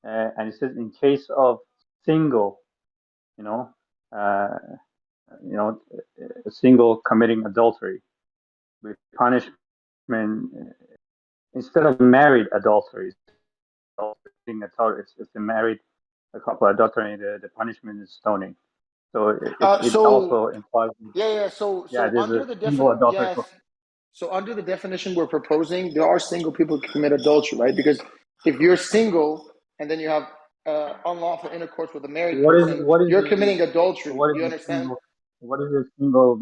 and it says in case of single, a single committing adultery, with punishment instead of married adultery. If they married a couple adultery, the punishment is stoning. So it also implies. So under the definition, so under the definition we're proposing, there are single people who commit adultery, right? Because if you're single and then you have unlawful intercourse with a married What is person, what is you're the committing adultery. what is You the understand? single what is the single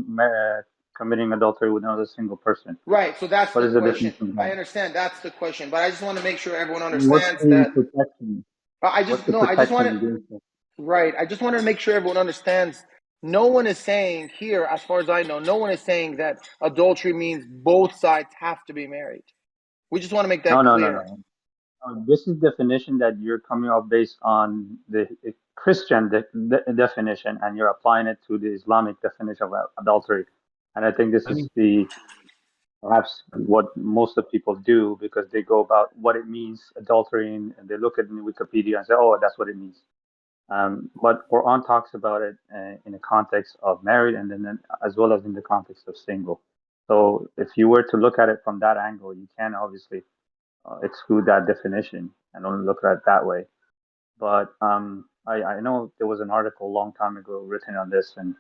committing adultery with another single person? Right. So that's What the is the question. definition of I that? understand that's the question, but I just want to make sure everyone And what's understands the that. protection? I What's just the no. I just want protection to. against it? Right. I just wanted to make sure everyone understands. No one is saying here, as far as I know, no one is saying that adultery means both sides have to be married. We just want to make No, that no, no, clear. no. This is definition that you're coming up based on the Christian definition, and you're applying it to the Islamic definition of adultery. And I think this I is mean, the perhaps what most of people do because they go about what it means adultery and they look at it in Wikipedia and say, oh, that's what it means. But Quran talks about it in the context of married and then as well as in the context of single. So if you were to look at it from that angle, you can obviously exclude that definition and only look at it that way. But I know there was an article a long time ago written on this, and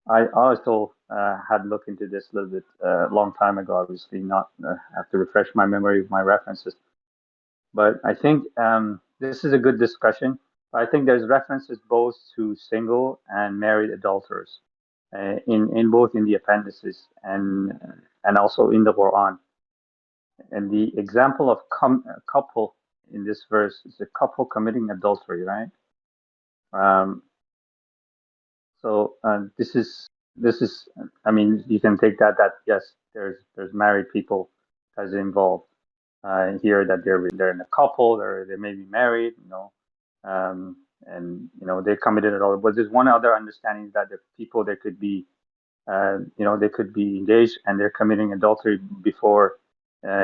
I also had looked into this a little bit long time ago. Obviously, not have to refresh my memory of my references. But I think this is a good discussion. I think there's references both to single and married adulterers in both in the appendices and also in the Quran. And the example of a couple in this verse is a couple committing adultery, right? So this is I mean you can take that yes there's married people that's involved here that they're in a couple they may be married and they committed it all, but there's one other understanding that the people they could be they could be engaged and they're committing adultery before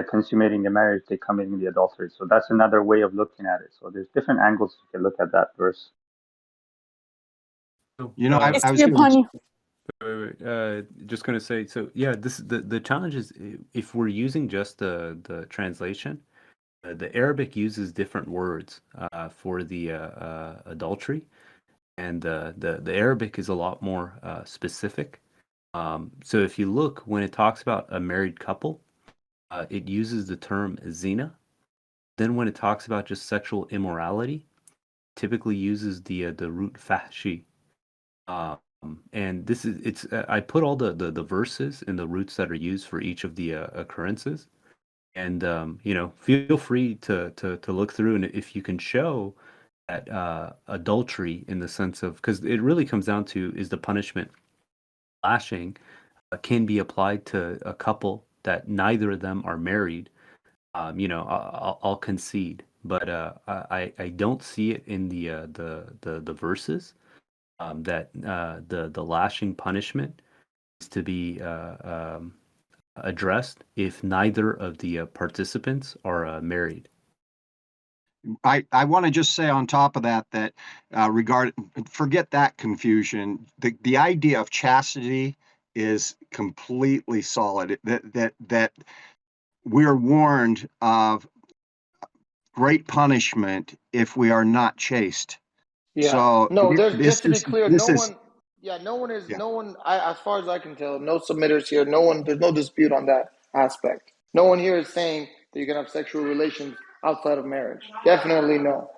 consummating the marriage, they're committing the adultery. So that's another way of looking at it. So there's different angles you can look at that verse. so, You know, I was Your going to. just going to say, so yeah, this the challenge is if we're using just the translation, the Arabic uses different words for the adultery, and the Arabic is a lot more specific. So if you look when it talks about a married couple, it uses the term zina. Then when it talks about just sexual immorality, typically uses the root fahshi. And this is it's I put all the verses and the roots that are used for each of the occurrences, and feel free to look through, and if you can show that adultery in the sense of, because it really comes down to, is the punishment lashing can be applied to a couple that neither of them are married. I'll concede, but I don't see it in the verses that the lashing punishment is to be addressed if neither of the participants are married. I want to just say on top of that forget that confusion. The idea of chastity is completely solid. That we're warned of great punishment if we are not chaste. Yeah. So No, there's this just to be is clear, this no is one. Yeah, no one is. yeah. No one. As far as I can tell, no submitters here. No one. There's no dispute on that aspect. No one here is saying that you can have sexual relations outside of marriage. Definitely no.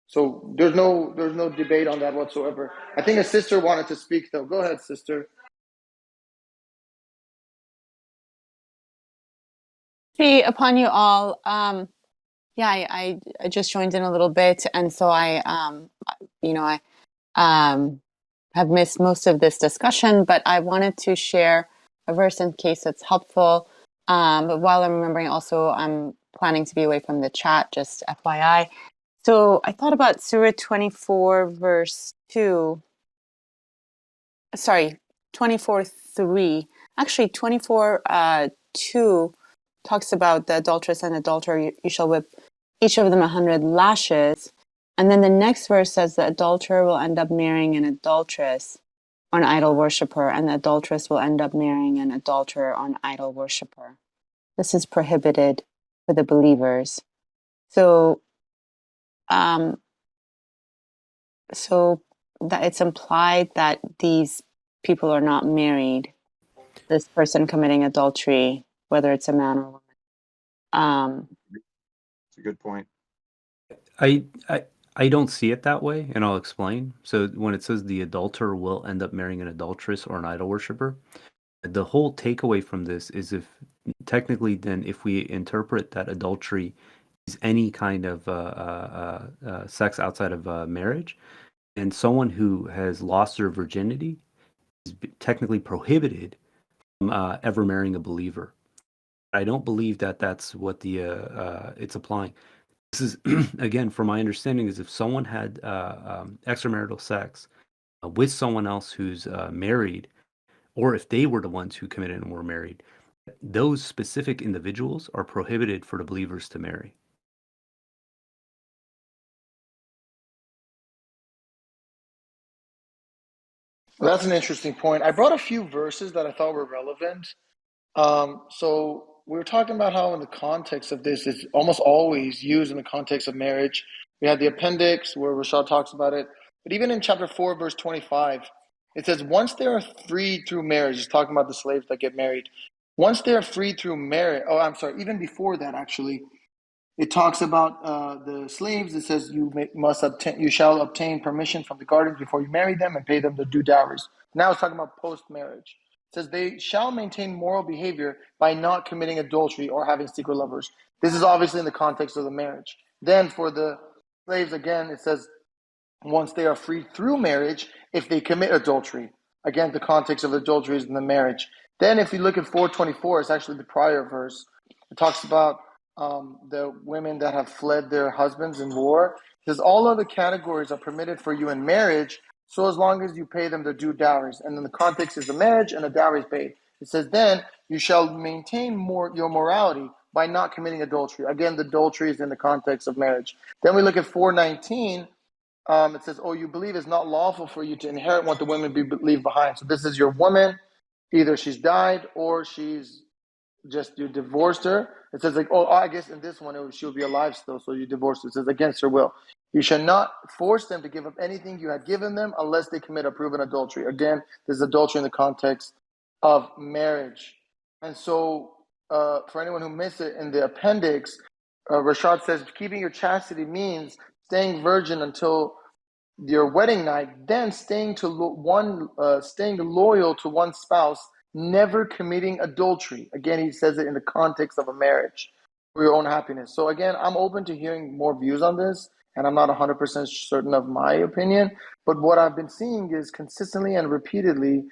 So there's no debate on that whatsoever. I think a sister wanted to speak though. Go ahead, sister. Hey, upon you all. Yeah, I just joined in a little bit, and so I have missed most of this discussion, but I wanted to share a verse in case it's helpful. But while I'm remembering, also I'm planning to be away from the chat, just FYI. So I thought about Surah 24, verse 2. Sorry, 24:3. Actually, 24 2 talks about the adulteress and adulterer. You shall whip each of them 100 lashes. And then the next verse says the adulterer will end up marrying an adulteress or an idol worshiper, and the adulteress will end up marrying an adulterer or an idol worshiper. This is prohibited for the believers. So, so that it's implied that these people are not married. This person committing adultery, whether it's a man or a woman. It's a good point. I I don't see it that way, and I'll explain. So when it says the adulterer will end up marrying an adulteress or an idol worshiper, the whole takeaway from this is if technically then if we interpret that adultery is any kind of sex outside of marriage, and someone who has lost their virginity is technically prohibited from ever marrying a believer. I don't believe that that's what the it's applying. This is again, from my understanding, is if someone had extramarital sex with someone else who's married, or if they were the ones who committed and were married, those specific individuals are prohibited for the believers to marry. Well, that's an interesting point. I brought a few verses that I thought were relevant. So we were talking about how in the context of this, it's almost always used in the context of marriage. We had the appendix where Rashad talks about it. But even in chapter 4, verse 25, it says, once they are freed through marriage, it's talking about the slaves that get married. Once they are freed through marriage, even before that, actually, it talks about the slaves. It says you shall obtain permission from the guardians before you marry them and pay them the due dowries. Now it's talking about post-marriage. It says they shall maintain moral behavior by not committing adultery or having secret lovers. This is obviously in the context of the marriage. Then for the slaves, again, it says once they are freed through marriage, if they commit adultery. Again, the context of adultery is in the marriage. Then if you look at 424, it's actually the prior verse. It talks about the women that have fled their husbands in war. It says all other categories are permitted for you in marriage, so as long as you pay them their due dowries. And then the context is the marriage and the dowry is paid. It says then you shall maintain your morality by not committing adultery. Again, the adultery is in the context of marriage. Then we look at 419. It says, oh, you believe it's not lawful for you to inherit what the women leave behind. So this is your woman. Either she's died or she's you divorced her. It says I guess in this one she'll be alive still, so you divorced her. It says against her will. You shall not force them to give up anything you had given them unless they commit a proven adultery. Again, there's adultery in the context of marriage. And so for anyone who missed it, in the appendix, Rashad says keeping your chastity means staying virgin until your wedding night, then staying loyal to one spouse, never committing adultery. Again, he says it in the context of a marriage for your own happiness. So again, I'm open to hearing more views on this, and I'm not 100% certain of my opinion. But what I've been seeing is consistently and repeatedly,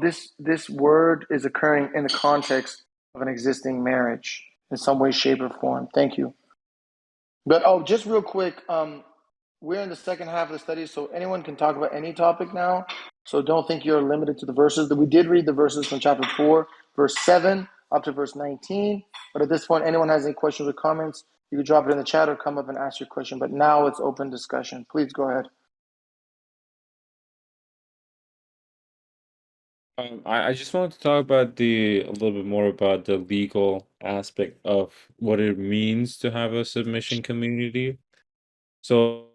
this word is occurring in the context of an existing marriage in some way, shape, or form. Thank you. But just real quick, we're in the second half of the study, so anyone can talk about any topic now. So don't think you're limited to the verses. We did read the verses from chapter 4, verse 7, up to verse 19. But at this point, anyone has any questions or comments, you can drop it in the chat or come up and ask your question. But now it's open discussion. Please go ahead. I just wanted to talk about a little bit more about the legal aspect of what it means to have a submission community. So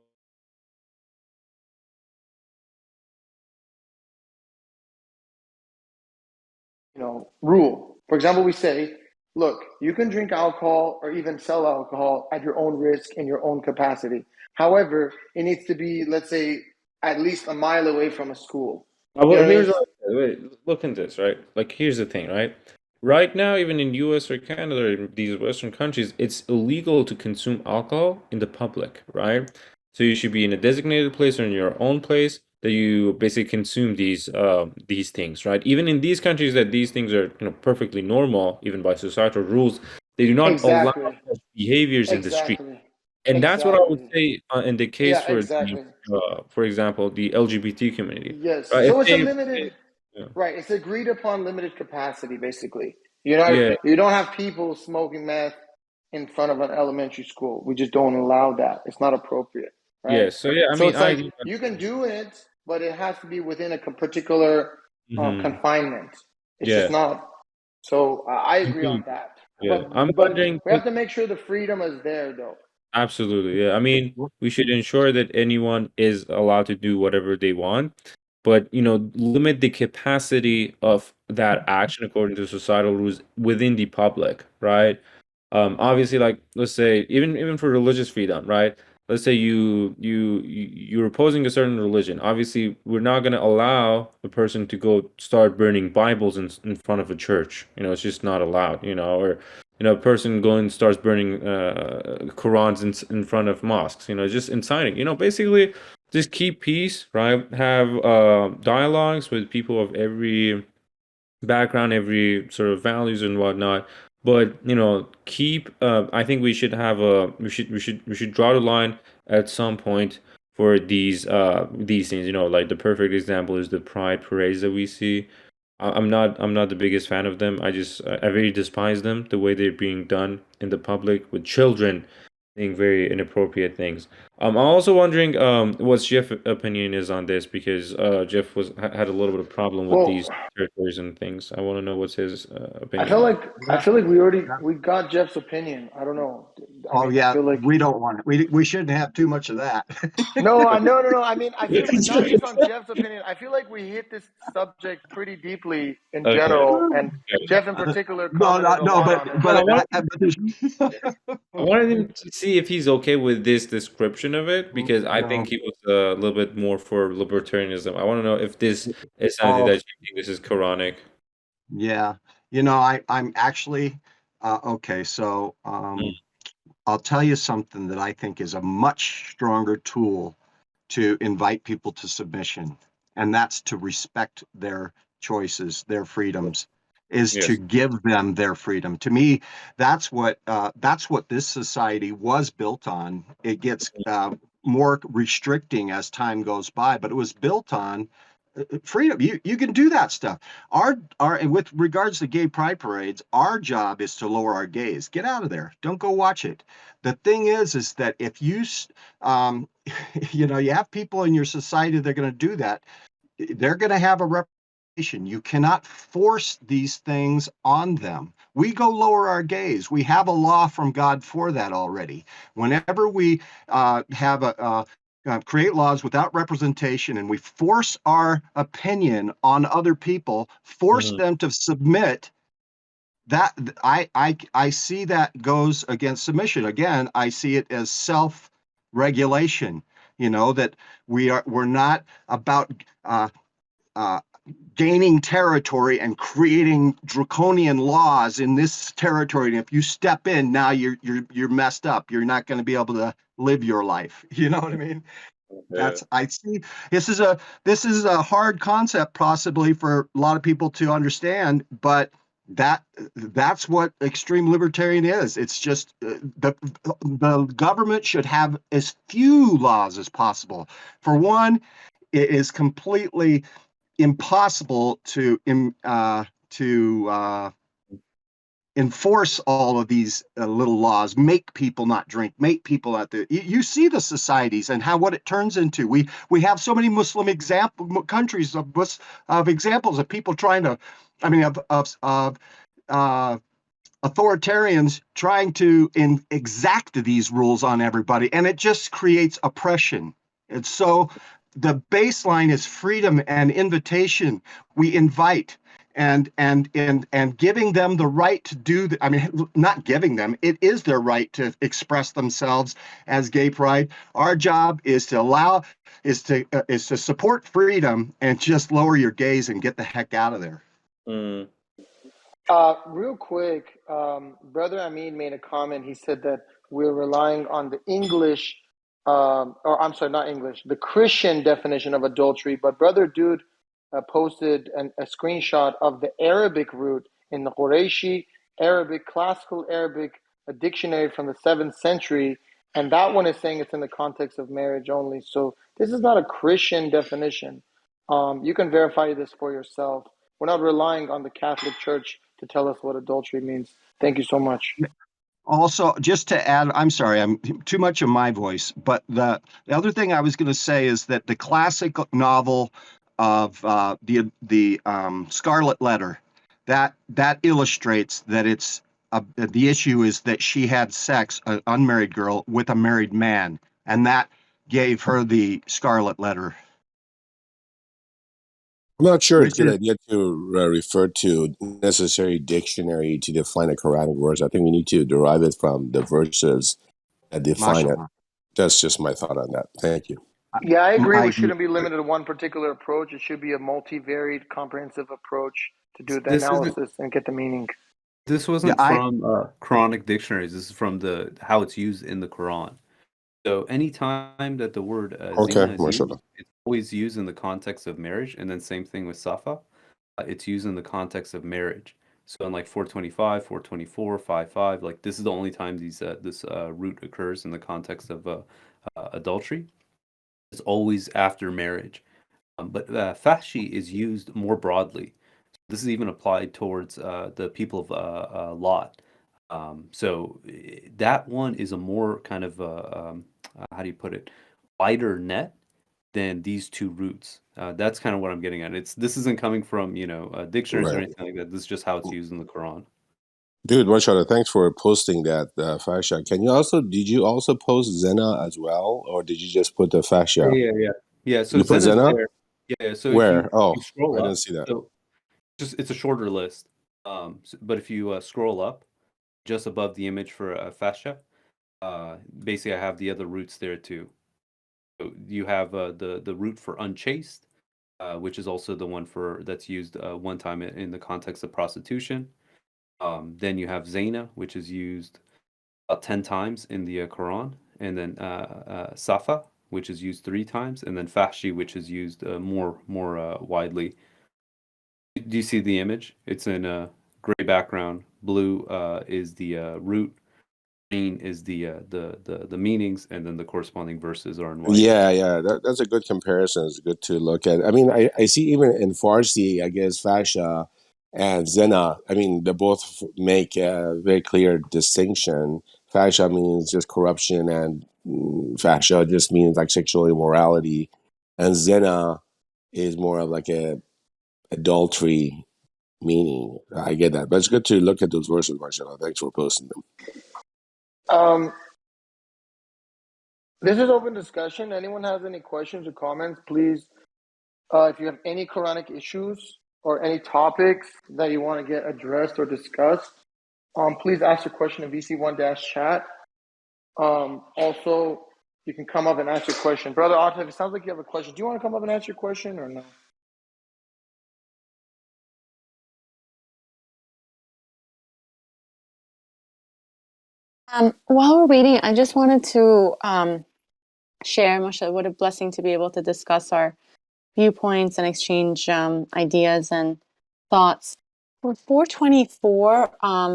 rule. For example, we say, look, you can drink alcohol or even sell alcohol at your own risk in your own capacity. However, it needs to be, let's say, at least a mile away from a school. Look into this, right? Like, here's the thing, right? Right now, even in US or Canada or in these Western countries, it's illegal to consume alcohol in the public, right? So you should be in a designated place or in your own place that you basically consume these things, right? Even in these countries that these things are perfectly normal, even by societal rules, they do not allow such behaviors in the street. And that's what I would say in the case for example, the LGBT community. Yes. Right? So it's a limited, right? It's agreed upon limited capacity, basically. You don't have people smoking meth in front of an elementary school. We just don't allow that. It's not appropriate. Right? Yeah. So I mean, it's like you can do it, but it has to be within a particular confinement. It's just not. So I agree on that. Yeah, I'm wondering. We have to make sure the freedom is there, though. Absolutely, yeah. I mean, we should ensure that anyone is allowed to do whatever they want, but limit the capacity of that action according to societal rules within the public, right? Obviously, like let's say even for religious freedom, right? let's say you're opposing a certain religion. Obviously, we're not going to allow a person to go start burning Bibles in front of a church. It's just not allowed. Or a person going and starts burning Qurans in front of mosques. Just inciting. Basically, just keep peace, right? Have dialogues with people of every background, every sort of values and whatnot. But keep. I think we should have a. We should draw the line at some point for these things. Like the perfect example is the pride parades that we see. I'm not the biggest fan of them. I really despise them, the way they're being done in the public with children saying very inappropriate things. I'm also wondering what Jeff's opinion is on this, because Jeff had a little bit of problem with Well, these territories and things. I want to know what's his I opinion feel on like I feel like That- we got Jeff's opinion. I don't know. I oh mean, I yeah, feel like we don't want it. We shouldn't have too much of that. no. I mean, I feel not just on it. Jeff's opinion. I feel like we hit this subject pretty deeply in Okay. general, and Okay. Jeff in particular No, commented a no, lot on it. But I but want I there's- wanted him to see if he's okay with this description of it, because I no. think he was a little bit more for libertarianism. I want to know if this is something Oh, that you think this is Quranic. yeah. I'm actually okay. So Mm. I'll tell you something that I think is a much stronger tool to invite people to submission, and that's to respect their choices, their freedoms, is to Yes. give them their freedom. To me, that's what this society was built on. It gets more restricting as time goes by, but it was built on freedom. You can do that stuff. Our with regards to gay pride parades, our job is to lower our gaze. Get out of there. Don't go watch it. The thing is that if you you have people in your society that are going to do that, they're going to have a reputation. You cannot force these things on them. We go lower our gaze. We have a law from God for that already. Whenever we create laws without representation and we force our opinion on other people, force Mhm. them to submit, that I see that goes against submission. Again, I see it as self-regulation. That we're not about gaining territory and creating draconian laws in this territory. And if you step in, now you're messed up. You're not going to be able to live your life. You know what I mean? Yeah. I see this is a hard concept possibly for a lot of people to understand, but that's what extreme libertarian is. It's just the government should have as few laws as possible. For one, it is completely impossible to enforce all of these little laws, make people not drink, make people not do. You see the societies and what it turns into. We have so many Muslim countries of examples of people trying to, of authoritarians trying to exact these rules on everybody, and it just creates oppression. And so the baseline is freedom and invitation. We invite and giving them the right to do not giving them, it is their right to express themselves as gay pride. Our job is to support freedom and just lower your gaze and get the heck out of there. Mm. Real quick, Brother Amin made a comment. He said that we're relying on the English, or I'm sorry, not English, the Christian definition of adultery. But Brother Dude posted a screenshot of the Arabic root in the Qurayshi Arabic, classical Arabic, a dictionary from the 7th century. And that one is saying it's in the context of marriage only. So this is not a Christian definition. You can verify this for yourself. We're not relying on the Catholic Church to tell us what adultery means. Thank you so much. Also, just to add, I'm sorry, I'm too much of my voice, but the other thing I was going to say is that the classic novel of the Scarlet Letter, that illustrates that it's the issue is that she had sex, an unmarried girl, with a married man, and that gave her the Scarlet Letter. I'm not sure it's a Which good idea to refer to necessary dictionary to define a Quranic verse. I think we need to derive it from the verses that define it. Mashallah. That's just my thought on that. Thank you. Yeah, I agree. I We agree. shouldn't be limited to one particular approach. It should be a multivariate, comprehensive approach to do the This isn't. analysis and get the meaning. This Yeah, wasn't from Quranic dictionaries. This is from the how it's used in the Quran. So anytime that the word Okay, zina is used, mashallah. it's always used in the context of marriage, and then same thing with safa. It's used in the context of marriage. So in like 425, 424, 55, like this is the only time this root occurs in the context of adultery. It's always after marriage. But fahshi is used more broadly. This is even applied towards the people of Lot. So that one is a more kind of how do you put it, wider net than these two roots. That's kind of what I'm getting at. This isn't coming from dictionaries or Right. anything like that. This is just how it's used in the Quran. Dude, mashallah, thanks for posting that fascia. Did you also post Zena as well, or did you just put the fascia? Yeah. So You put Zena's Zena? there. Yeah. So Where? if you Oh, scroll I up, didn't see that. so it's a shorter list. But if you scroll up, just above the image for fascia, basically I have the other roots there too. So you have the root for unchaste, which is also the one that's used one time in the context of prostitution. Then you have Zaina, which is used about 10 times in the Quran, and then Safa, which is used 3 times, and then Fahshi, which is used more widely. Do you see the image? It's in a gray background. Blue is the root. Green is the meanings, and then the corresponding verses are in white. Yeah, that's a good comparison. It's good to look at. I mean, I see even in Farsi, I guess fascia and zina. I mean, they both make a very clear distinction. Fascia means just corruption, and fascia just means like sexual immorality, and zina is more of like a adultery meaning. I get that, but it's good to look at those verses, mashallah. Thanks for posting them. This is open discussion. Anyone has any questions or comments, please. If you have any Quranic issues or any topics that you want to get addressed or discussed, please ask your question in VC1-chat. Also, you can come up and ask your question. Brother Atif, it sounds like you have a question. Do you want to come up and ask your question or no? While we're waiting, I just wanted to share, Moshe, what a blessing to be able to discuss our viewpoints and exchange ideas and thoughts. For 424,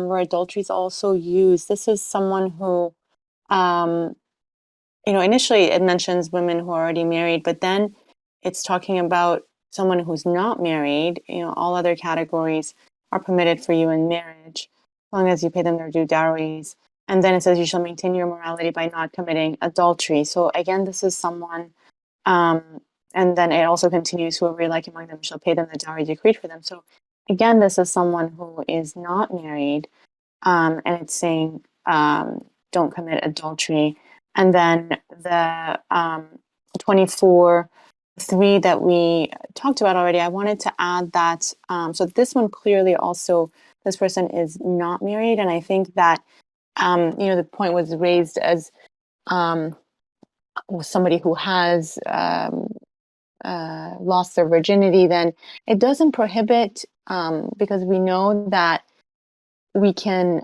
where adultery is also used, this is someone who, initially it mentions women who are already married, but then it's talking about someone who's not married. All other categories are permitted for you in marriage, as long as you pay them their due dowries. And then it says you shall maintain your morality by not committing adultery. So again, this is someone, and then it also continues, whoever you like among them shall pay them the dowry decreed for them. So again, this is someone who is not married, and it's saying don't commit adultery. And then the 24:3 that we talked about already, I wanted to add that, so this one clearly also, this person is not married, and I think that the point was raised as somebody who has lost their virginity, then it doesn't prohibit, because we know that we can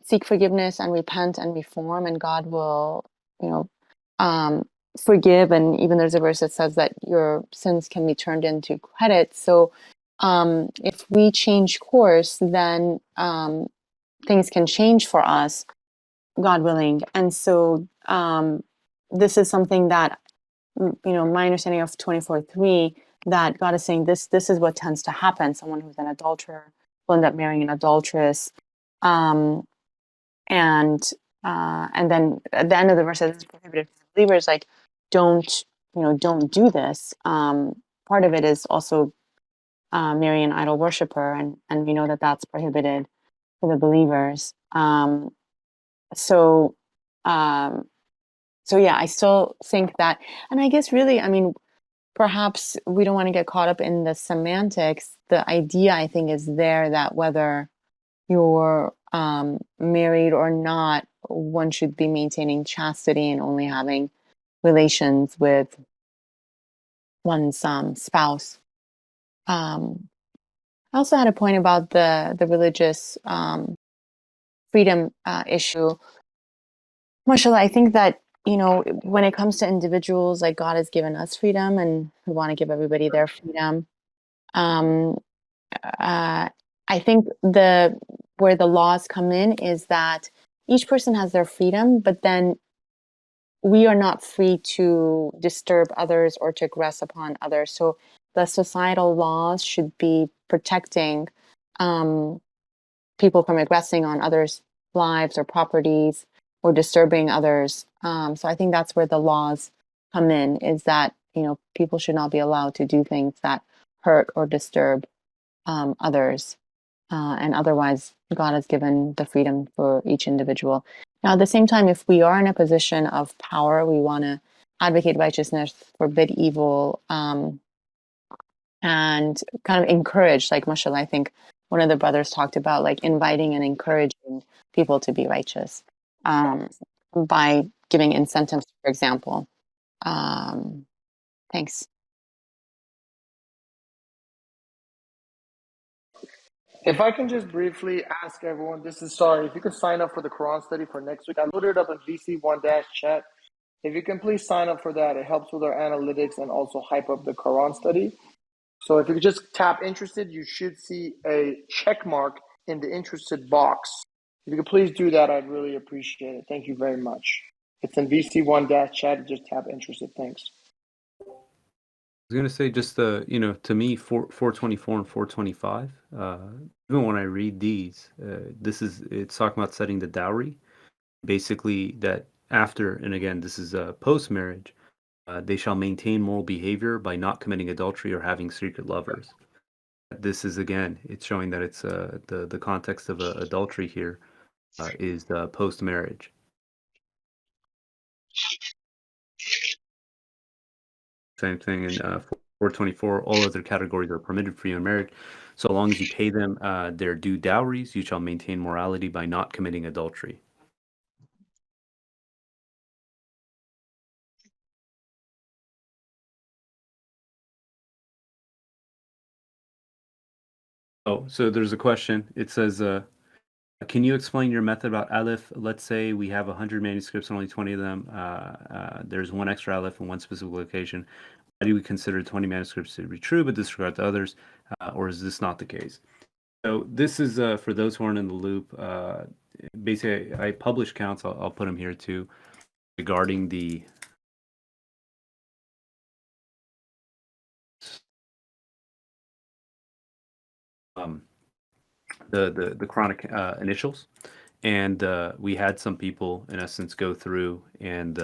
seek forgiveness and repent and reform, and God will, forgive. And even there's a verse that says that your sins can be turned into credit. So if we change course, then things can change for us, God willing. And so this is something that, my understanding of 24:3, that God is saying this is what tends to happen. Someone who's an adulterer will end up marrying an adulteress. And then at the end of the verse, it's prohibited for believers, like, don't do this. Part of it is also marry an idol worshiper, and we know that that's prohibited for the believers. So yeah, I still think that, and I guess really, perhaps we don't want to get caught up in the semantics. The idea, I think, is there that whether you're married or not, one should be maintaining chastity and only having relations with one's spouse. I also had a point about the religious freedom issue. Mashallah, I think that, you know, when it comes to individuals, like God has given us freedom and we want to give everybody their freedom. I think where the laws come in is that each person has their freedom, but then we are not free to disturb others or to aggress upon others. So the societal laws should be protecting people from aggressing on others' lives or properties or disturbing others. So I think that's where the laws come in, is that, you know, people should not be allowed to do things that hurt or disturb others. And otherwise, God has given the freedom for each individual. Now, at the same time, if we are in a position of power, we want to advocate righteousness, forbid evil, and kind of encourage, like mashallah, I think one of the brothers talked about, like inviting and encouraging people to be righteous by giving incentives, for example. Thanks. If I can just briefly ask everyone, if you could sign up for the Quran study for next week. I loaded it up in VC1-chat. If you can please sign up for that, it helps with our analytics and also hype up the Quran study. So if you could just tap interested, you should see a check mark in the interested box. If you could please do that, I'd really appreciate it. Thank you very much. It's in VC1-chat. Just tap interested. Thanks. I was gonna say, just you know, to me, 424 and 425. Even when I read these, it's talking about setting the dowry. Basically, that after, and again, this is post marriage, they shall maintain moral behavior by not committing adultery or having secret lovers. This is, again, it's showing that it's the context of adultery here is post marriage. Same thing in 424. All other categories are permitted for you in marriage. So long as you pay them their due dowries, you shall maintain morality by not committing adultery. Oh, so there's a question. It says, can you explain your method about Aleph? Let's say we have 100 manuscripts and only 20 of them. There's one extra Aleph in one specific location. Why do we consider 20 manuscripts to be true but disregard the others? Or is this not the case? So this is, for those who aren't in the loop, basically I publish counts, I'll put them here too, regarding the Quranic initials. And we had some people, in essence, go through and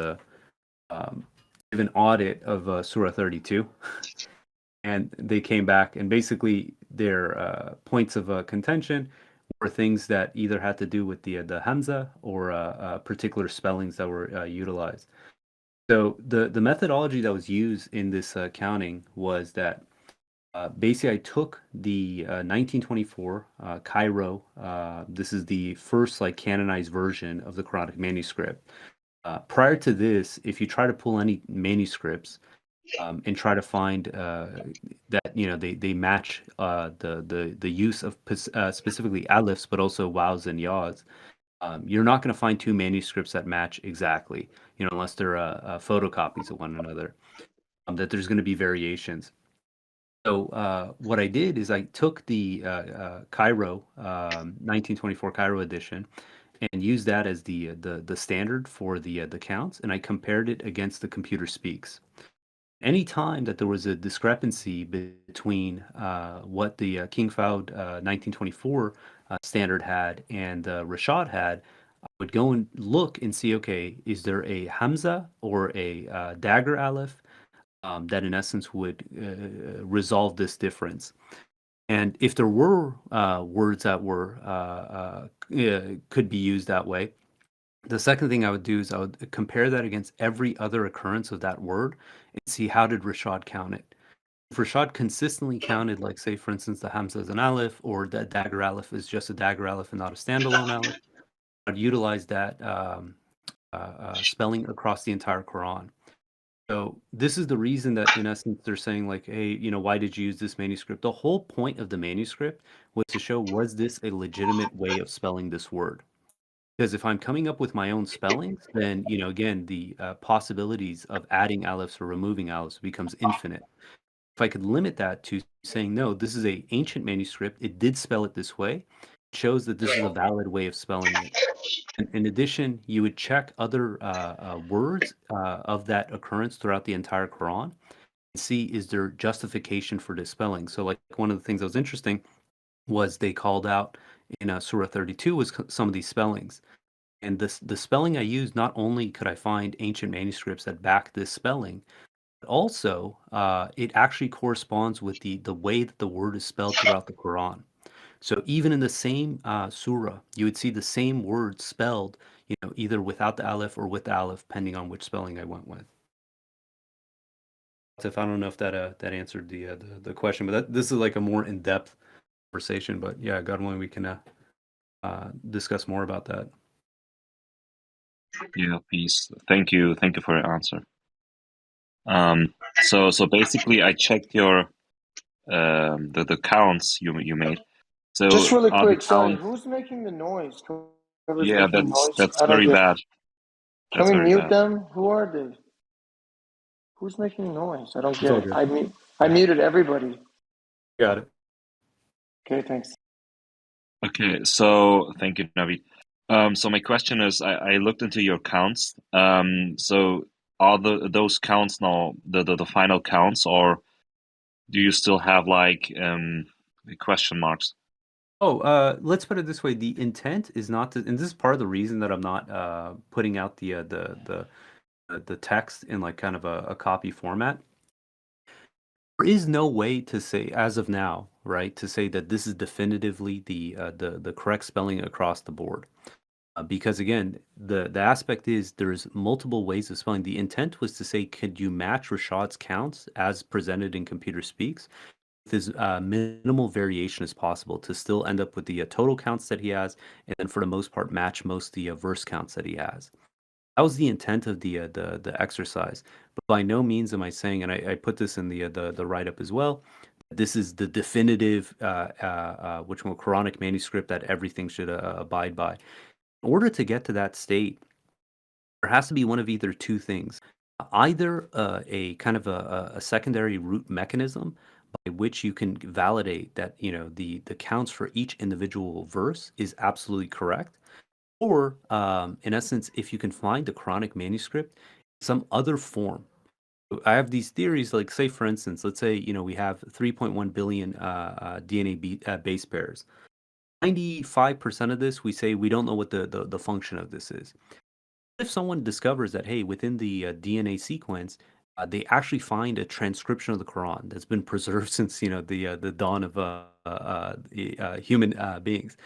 give an audit of Surah 32. And they came back, and basically their points of contention were things that either had to do with the Hamza or particular spellings that were utilized. So the methodology that was used in this counting was that basically I took the 1924 Cairo. This is the first like canonized version of the Quranic manuscript. Prior to this, if you try to pull any manuscripts and try to find that, you know, they match the use of specifically alifs, but also wows and yaws, you're not going to find two manuscripts that match exactly, you know, unless they're photocopies of one another. That there's going to be variations. So what I did is I took the Cairo 1924 Cairo edition and used that as the standard for the counts, and I compared it against the Computer Speaks. Any time that there was a discrepancy between what the King Fahd 1924 standard had and Rashad had, I would go and look and see, okay, is there a Hamza or a dagger Aleph that in essence would resolve this difference? And if there were words that were could be used that way, the second thing I would do is I would compare that against every other occurrence of that word and see how did Rashad count it. If Rashad consistently counted, like say for instance, the Hamza as an Aleph, or that dagger Aleph is just a dagger Aleph and not a standalone Aleph, I'd utilize that spelling across the entire Quran. So this is the reason that, in essence, they're saying like, hey, why did you use this manuscript? The whole point of the manuscript was to show, was this a legitimate way of spelling this word? Because if I'm coming up with my own spellings, then, again, the possibilities of adding aleph or removing aleph becomes infinite. If I could limit that to saying, no, this is a ancient manuscript, it did spell it this way, it shows that this is a valid way of spelling it. In addition, you would check other words of that occurrence throughout the entire Quran and see, is there justification for this spelling. So like one of the things that was interesting was they called out in Surah 32 was some of these spellings. And the spelling I used, not only could I find ancient manuscripts that back this spelling, but also it actually corresponds with the way that the word is spelled throughout the Quran. So even in the same surah, you would see the same word spelled, either without the aleph or with the aleph, depending on which spelling I went with. If I don't know if that answered the question, but this is like a more in-depth conversation. But yeah, God willing, we can discuss more about that. Yeah, peace. Thank you for your answer. So basically, I checked your the counts you made. So Just really are the quick, sorry, counts? who's making the noise? Whoever's Yeah, making noise, that's I don't very get. bad. Can That's we very mute bad. them? Who are they? Who's making noise? I don't It's get all it. good. I muted everybody. Got it. Okay, thanks. Okay, so thank you, Navid. So my question is, I looked into your counts. So are those counts now the final counts, or do you still have like question marks? Oh, let's put it this way: the intent is not to, and this is part of the reason that I'm not putting out the text in like kind of a copy format. There is no way to say, as of now, right, to say that this is definitively the correct spelling across the board. Because again, the aspect is there's multiple ways of spelling. The intent was to say, could you match Rashad's counts as presented in Computer Speaks with as minimal variation as possible to still end up with the total counts that he has, and then for the most part match most of the verse counts that he has. That was the intent of the exercise. But by no means am I saying, and I put this in the write up as well, this is the definitive which one Quranic manuscript that everything should abide by. In order to get to that state, there has to be one of either two things: either a kind of a secondary root mechanism by which you can validate that the counts for each individual verse is absolutely correct, or in essence, if you can find the Quranic manuscript in some other form. I have these theories, like say for instance, let's say we have 3.1 billion DNA base pairs. 95% of this, we say we don't know what the function of this is. If someone discovers that, hey, within the DNA sequence, they actually find a transcription of the Quran that's been preserved since the dawn of human beings.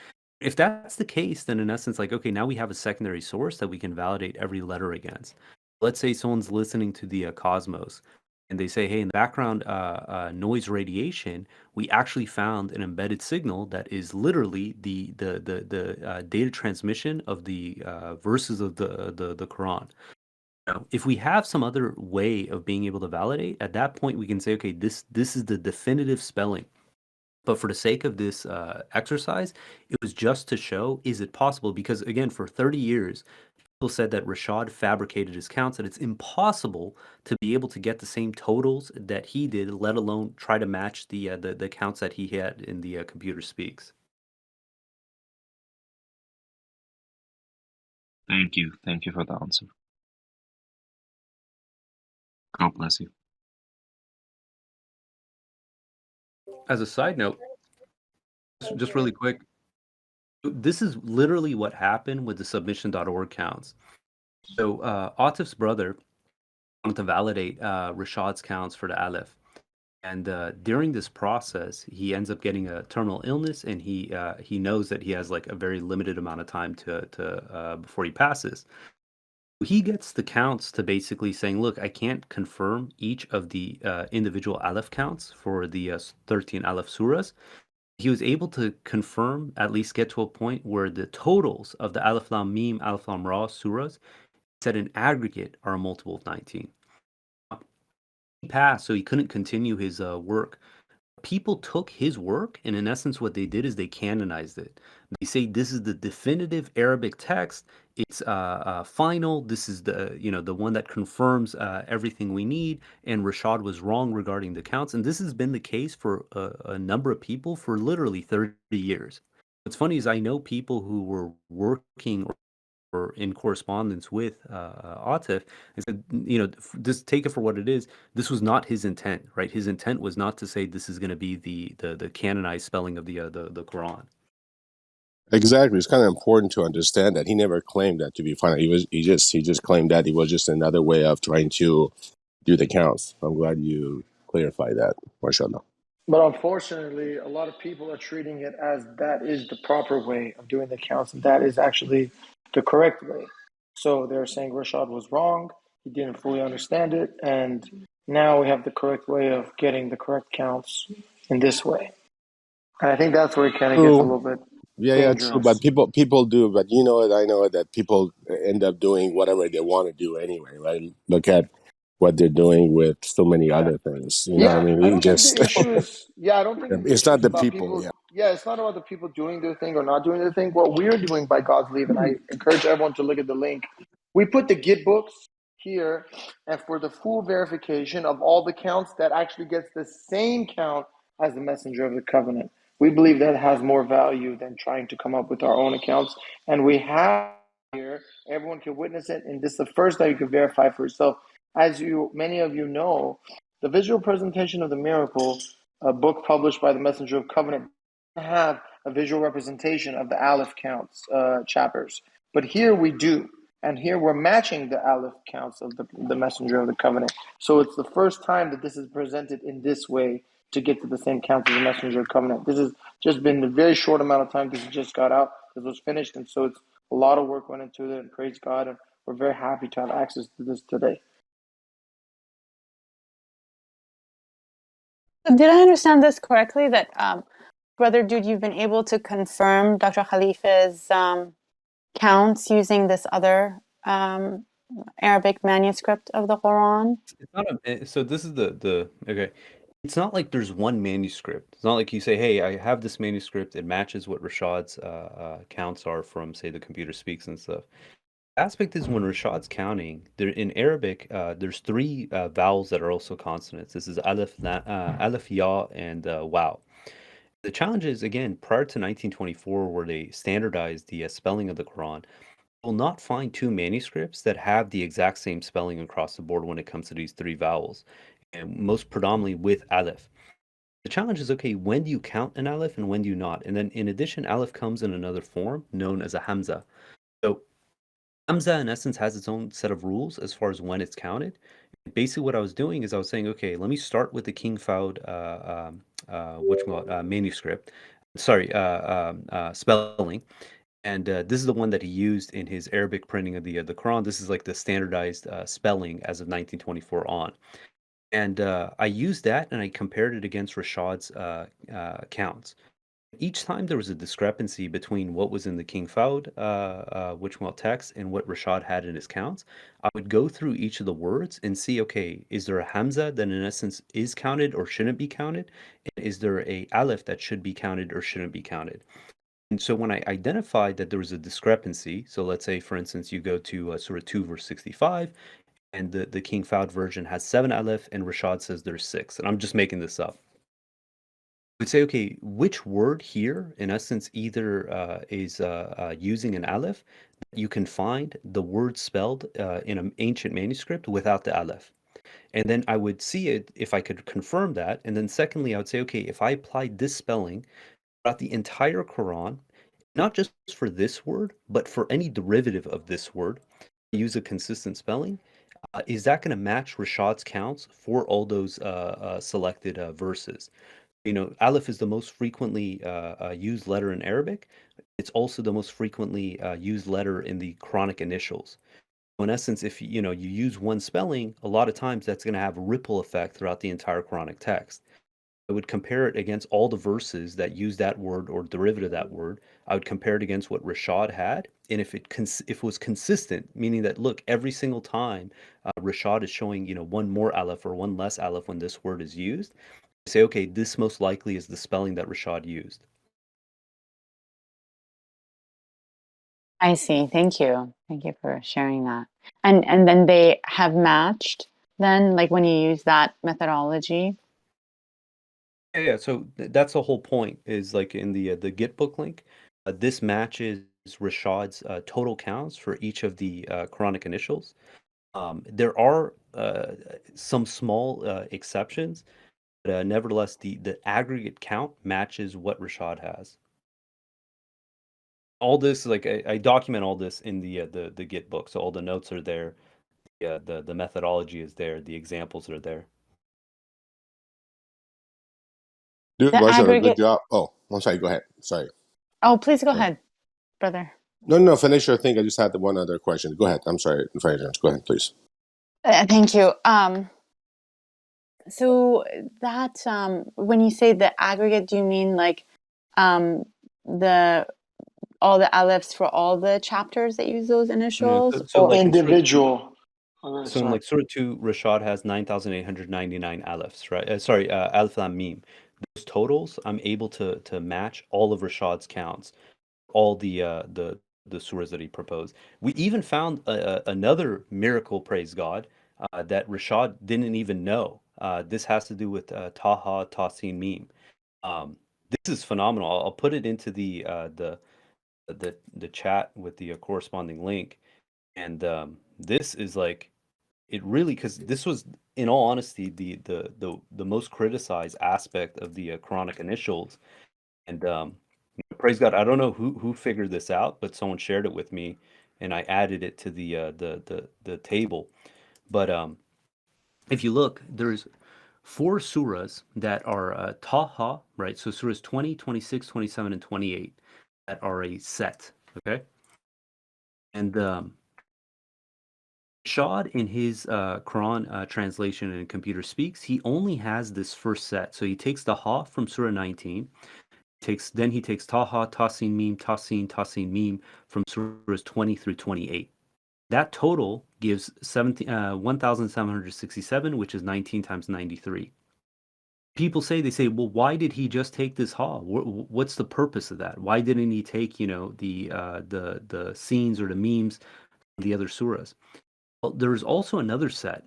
If that's the case, then in essence, like, okay, now we have a secondary source that we can validate every letter against. Let's say someone's listening to the cosmos, and they say, hey, in the background noise radiation, we actually found an embedded signal that is literally the data transmission of the verses of the Quran. Now, if we have some other way of being able to validate, at that point we can say, okay, this is the definitive spelling. But for the sake of this exercise, it was just to show, is it possible? Because again, for 30 years, people said that Rashad fabricated his counts, that it's impossible to be able to get the same totals that he did, let alone try to match the counts that he had in the Computer Speaks. Thank you for the answer. God bless you. As a side note, just really quick, this is literally what happened with the submission.org counts. So Atif's brother wanted to validate Rashad's counts for the Aleph. And during this process, he ends up getting a terminal illness, and he knows that he has like a very limited amount of time to before he passes. He gets the counts to basically saying, look, I can't confirm each of the individual Aleph counts for the 13 Aleph surahs. he was able to confirm, at least get to a point where the totals of the Alif Lam Mim, Alif Lam Ra surahs said in aggregate are a multiple of 19. He passed, so he couldn't continue his work. People took his work, and in essence, what they did is they canonized it. They say this is the definitive Arabic text. It's final. This is the one that confirms everything we need. And Rashad was wrong regarding the counts, and this has been the case for a number of people for literally 30 years. What's funny is I know people who were working or in correspondence with Atif, and said, just take it for what it is. This was not his intent, right? His intent was not to say this is going to be the canonized spelling of the Quran. Exactly. It's kind of important to understand that he never claimed that to be final. He just claimed that it was just another way of trying to do the counts. I'm glad you clarified that, mashallah. But unfortunately, a lot of people are treating it as that is the proper way of doing the counts, and that is actually the correct way. So they're saying Rashad was wrong, he didn't fully understand it, and now we have the correct way of getting the correct counts in this way. And I think that's where it kind of gets a little bit True. But people do. But you know it, I know it, that people end up doing whatever they want to do anyway, right? Look at what they're doing with so many other things. You know what I mean? I don't think the issue is. I don't think the it's issue not is the about people. Yeah. it's not about the people doing their thing or not doing their thing. What we're doing by God's leave, and I encourage everyone to look at the link. We put the Git books here, and for the full verification of all the counts, that actually gets the same count as the messenger of the covenant. We believe that has more value than trying to come up with our own accounts, and we have here. Everyone can witness it, and this is the first that you can verify for yourself. As many of you know, the visual presentation of the miracle, a book published by the Messenger of Covenant, doesn't have a visual representation of the Aleph counts chapters. But here we do. And here we're matching the Aleph counts of the Messenger of the Covenant. So it's the first time that this is presented in this way to get to the same count as the Messenger of Covenant. This has just been a very short amount of time. This just got out. This was finished. And so it's a lot of work went into it, and praise God. And we're very happy to have access to this today. Did I understand this correctly? That Brother Dude, you've been able to confirm Dr. Khalifa's counts using this other Arabic manuscript of the Quran? It's not so this is the okay. It's not like there's one manuscript. It's not like you say, "Hey, I have this manuscript. It matches what Rashad's counts are from, say, the Computer Speaks and stuff." The aspect is when Rashad's counting, there in Arabic, there's three vowels that are also consonants. This is Aleph, Aleph, Ya, and Wow. The challenge is, again, prior to 1924, where they standardized the spelling of the Quran, will not find two manuscripts that have the exact same spelling across the board when it comes to these three vowels, and most predominantly with Aleph. The challenge is, okay, when do you count an Aleph and when do you not? And then in addition, Aleph comes in another form known as a Hamza. So Hamza, in essence, has its own set of rules as far as when it's counted. Basically, what I was doing is I was saying, okay, let me start with the King Fahd manuscript. Sorry, spelling. And this is the one that he used in his Arabic printing of the Quran. This is like the standardized spelling as of 1924 on. And I used that and I compared it against Rashad's counts. Each time there was a discrepancy between what was in the King Fahd text and what Rashad had in his counts. I would go through each of the words and see, okay, is there a Hamza that in essence is counted or shouldn't be counted? And is there a Aleph that should be counted or shouldn't be counted? And so when I identified that there was a discrepancy, so let's say, for instance, you go to Surah 2, verse 65, and the King Fahd version has 7 Aleph and Rashad says there's 6. And I'm just making this up. Would say, okay, which word here, in essence, either is using an aleph, you can find the word spelled in an ancient manuscript without the aleph. And then I would see it if I could confirm that. And then secondly, I would say, okay, if I applied this spelling throughout the entire Quran, not just for this word, but for any derivative of this word, use a consistent spelling, is that going to match Rashad's counts for all those selected verses? You know, Aleph is the most frequently used letter in Arabic. It's also the most frequently used letter in the Quranic initials. So in essence, if you use one spelling, a lot of times that's going to have a ripple effect throughout the entire Quranic text. I would compare it against all the verses that use that word or derivative of that word. I would compare it against what Rashad had, and if it was consistent, meaning that look, every single time Rashad is showing one more aleph or one less aleph when this word is used, I say okay, this most likely is the spelling that Rashad used. I see. Thank you. Thank you for sharing that. And then they have matched then, like when you use that methodology. Yeah. So that's the whole point. Is like in the Git book link, this matches Rashad's total counts for each of the Quranic initials. There are some small exceptions, but nevertheless, the aggregate count matches what Rashad has. All this, like I document all this in the Git book, so all the notes are there, the methodology is there, the examples are there. Dude, The Marshall, a good aggregate. job. Oh, I'm sorry. Go ahead. Sorry. Oh, please go Go ahead. ahead, brother. No. Finish your thing. I just had the one other question. Go ahead. I'm sorry. Go ahead, please. Thank you. So that when you say the aggregate, do you mean like the all the alephs for all the chapters that use those Yeah, initials? so Or like in Surah, Individual. so in Sorry. like Surah 2, Rashad has 9,899 alephs, right? Sorry, alif lam mim. Those totals, I'm able to match all of Rashad's counts, all the surahs that he proposed. We even found another miracle, praise God, that Rashad didn't even know. This has to do with Taha, Tasin, Mim. This is phenomenal. I'll put it into the chat with the corresponding link. And this is like it really, because this was, in all honesty, the most criticized aspect of the Quranic initials. And praise God, I don't know who figured this out, but someone shared it with me, and I added it to the table. But if you look, there's 4 surahs that are Taha, right? So surahs 20, 26, 27, and 28 that are a set, okay? And Rashad, in his Quran translation in Computer Speaks, he only has this first set. So he takes the Ha from Surah 19, then he takes Taha, Tasin, Mim, Tasin, Mim from Surahs 20 through 28. That total gives 1,767, which is 19 times 93. People they say, well, why did he just take this Ha? What's the purpose of that? Why didn't he take, the scenes or the memes from the other surahs? Well, there's also another set.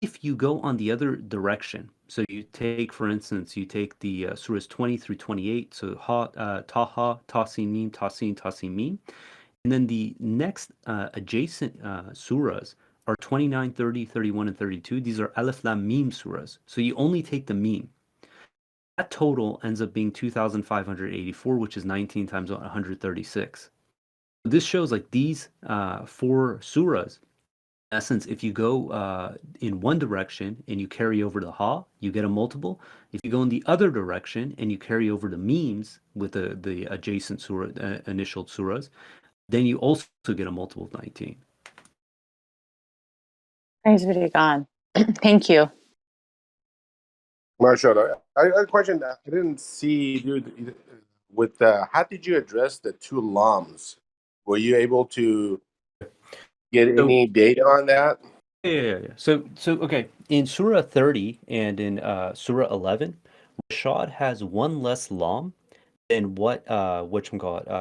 If you go on the other direction, so you take, for instance, the surahs 20 through 28, so Taha, Tasin, Mim, Tasin, Mim, and then the next adjacent surahs are 29, 30, 31, and 32. These are Alif Lam Mim surahs. So you only take the Mim. That total ends up being 2,584, which is 19 times 136. This shows like these 4 surahs. In essence, if you go in one direction and you carry over the Ha, you get a multiple. If you go in the other direction and you carry over the memes with the adjacent surah, initial surahs, then you also get a multiple of 19. Praise be to God. Thank you. Marshall, I had a question that I didn't see, dude. With how did you address the 2 lams? Were you able to get any data on that? Yeah. So okay, in Surah 30 and in Surah 11, Rashad has one less lam than what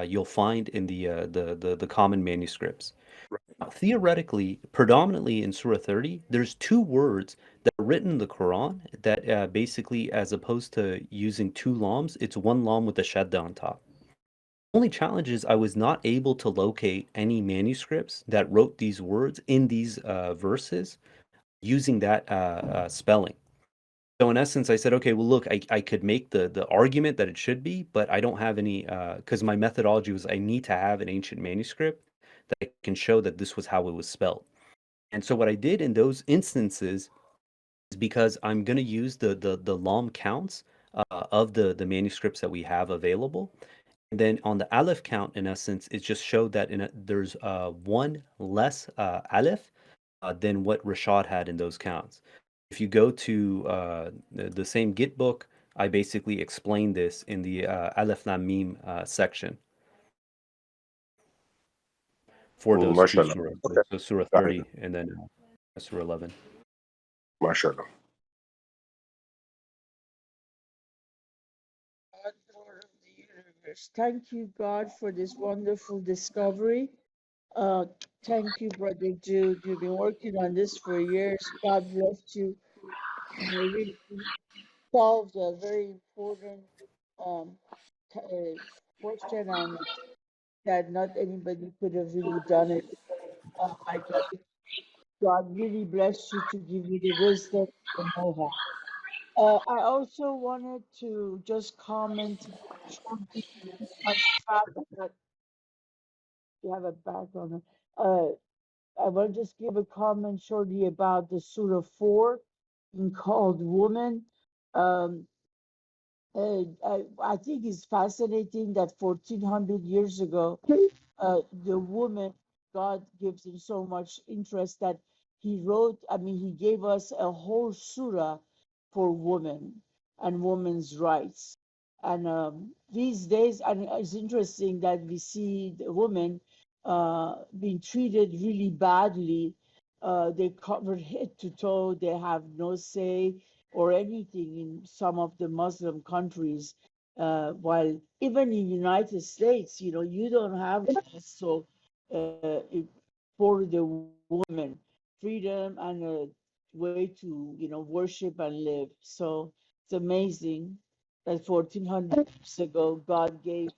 you'll find in the common manuscripts. Theoretically, predominantly in Surah 30, there's 2 words that are written in the Quran that basically, as opposed to using 2 lams, it's 1 lam with a shadda on top. The only challenge is I was not able to locate any manuscripts that wrote these words in these verses using that spelling. So in essence, I said, okay, well, look, I could make the argument that it should be, but I don't have any, because my methodology was I need to have an ancient manuscript that can show that this was how it was spelled. And so what I did in those instances is, because I'm going to use the lam counts of the manuscripts that we have available. And then on the aleph count, in essence, it just showed that there's 1 less aleph than what Rashad had in those counts. If you go to the same Git book, I basically explained this in the Alif Lam Mim section for those two Mashallah. surahs. Okay. So Surah Got it. 30 and then Surah 11. Mashallah. God, Lord of the universe. Thank you, God, for this wonderful discovery. Thank you, Brother Jude. You've been working on this for years. God bless you. And it really solved a very important um, question, and that not anybody could have really done it like that. God really bless you to give you the wisdom and know-how. I also wanted to just comment shortly on the fact that you have a background. I want to just give a comment shortly about the Surah 4 being called woman. Um, I think it's fascinating that 1400 years ago, the woman, God gives him so much interest that he gave us a whole surah for women and women's rights. And these days, and it's interesting that we see the women being treated really badly. They're covered head to toe, they have no say or anything in some of the Muslim countries. While even in the United States, you don't have so for the woman freedom and a way to worship and live. So it's amazing that 1400 years ago God gave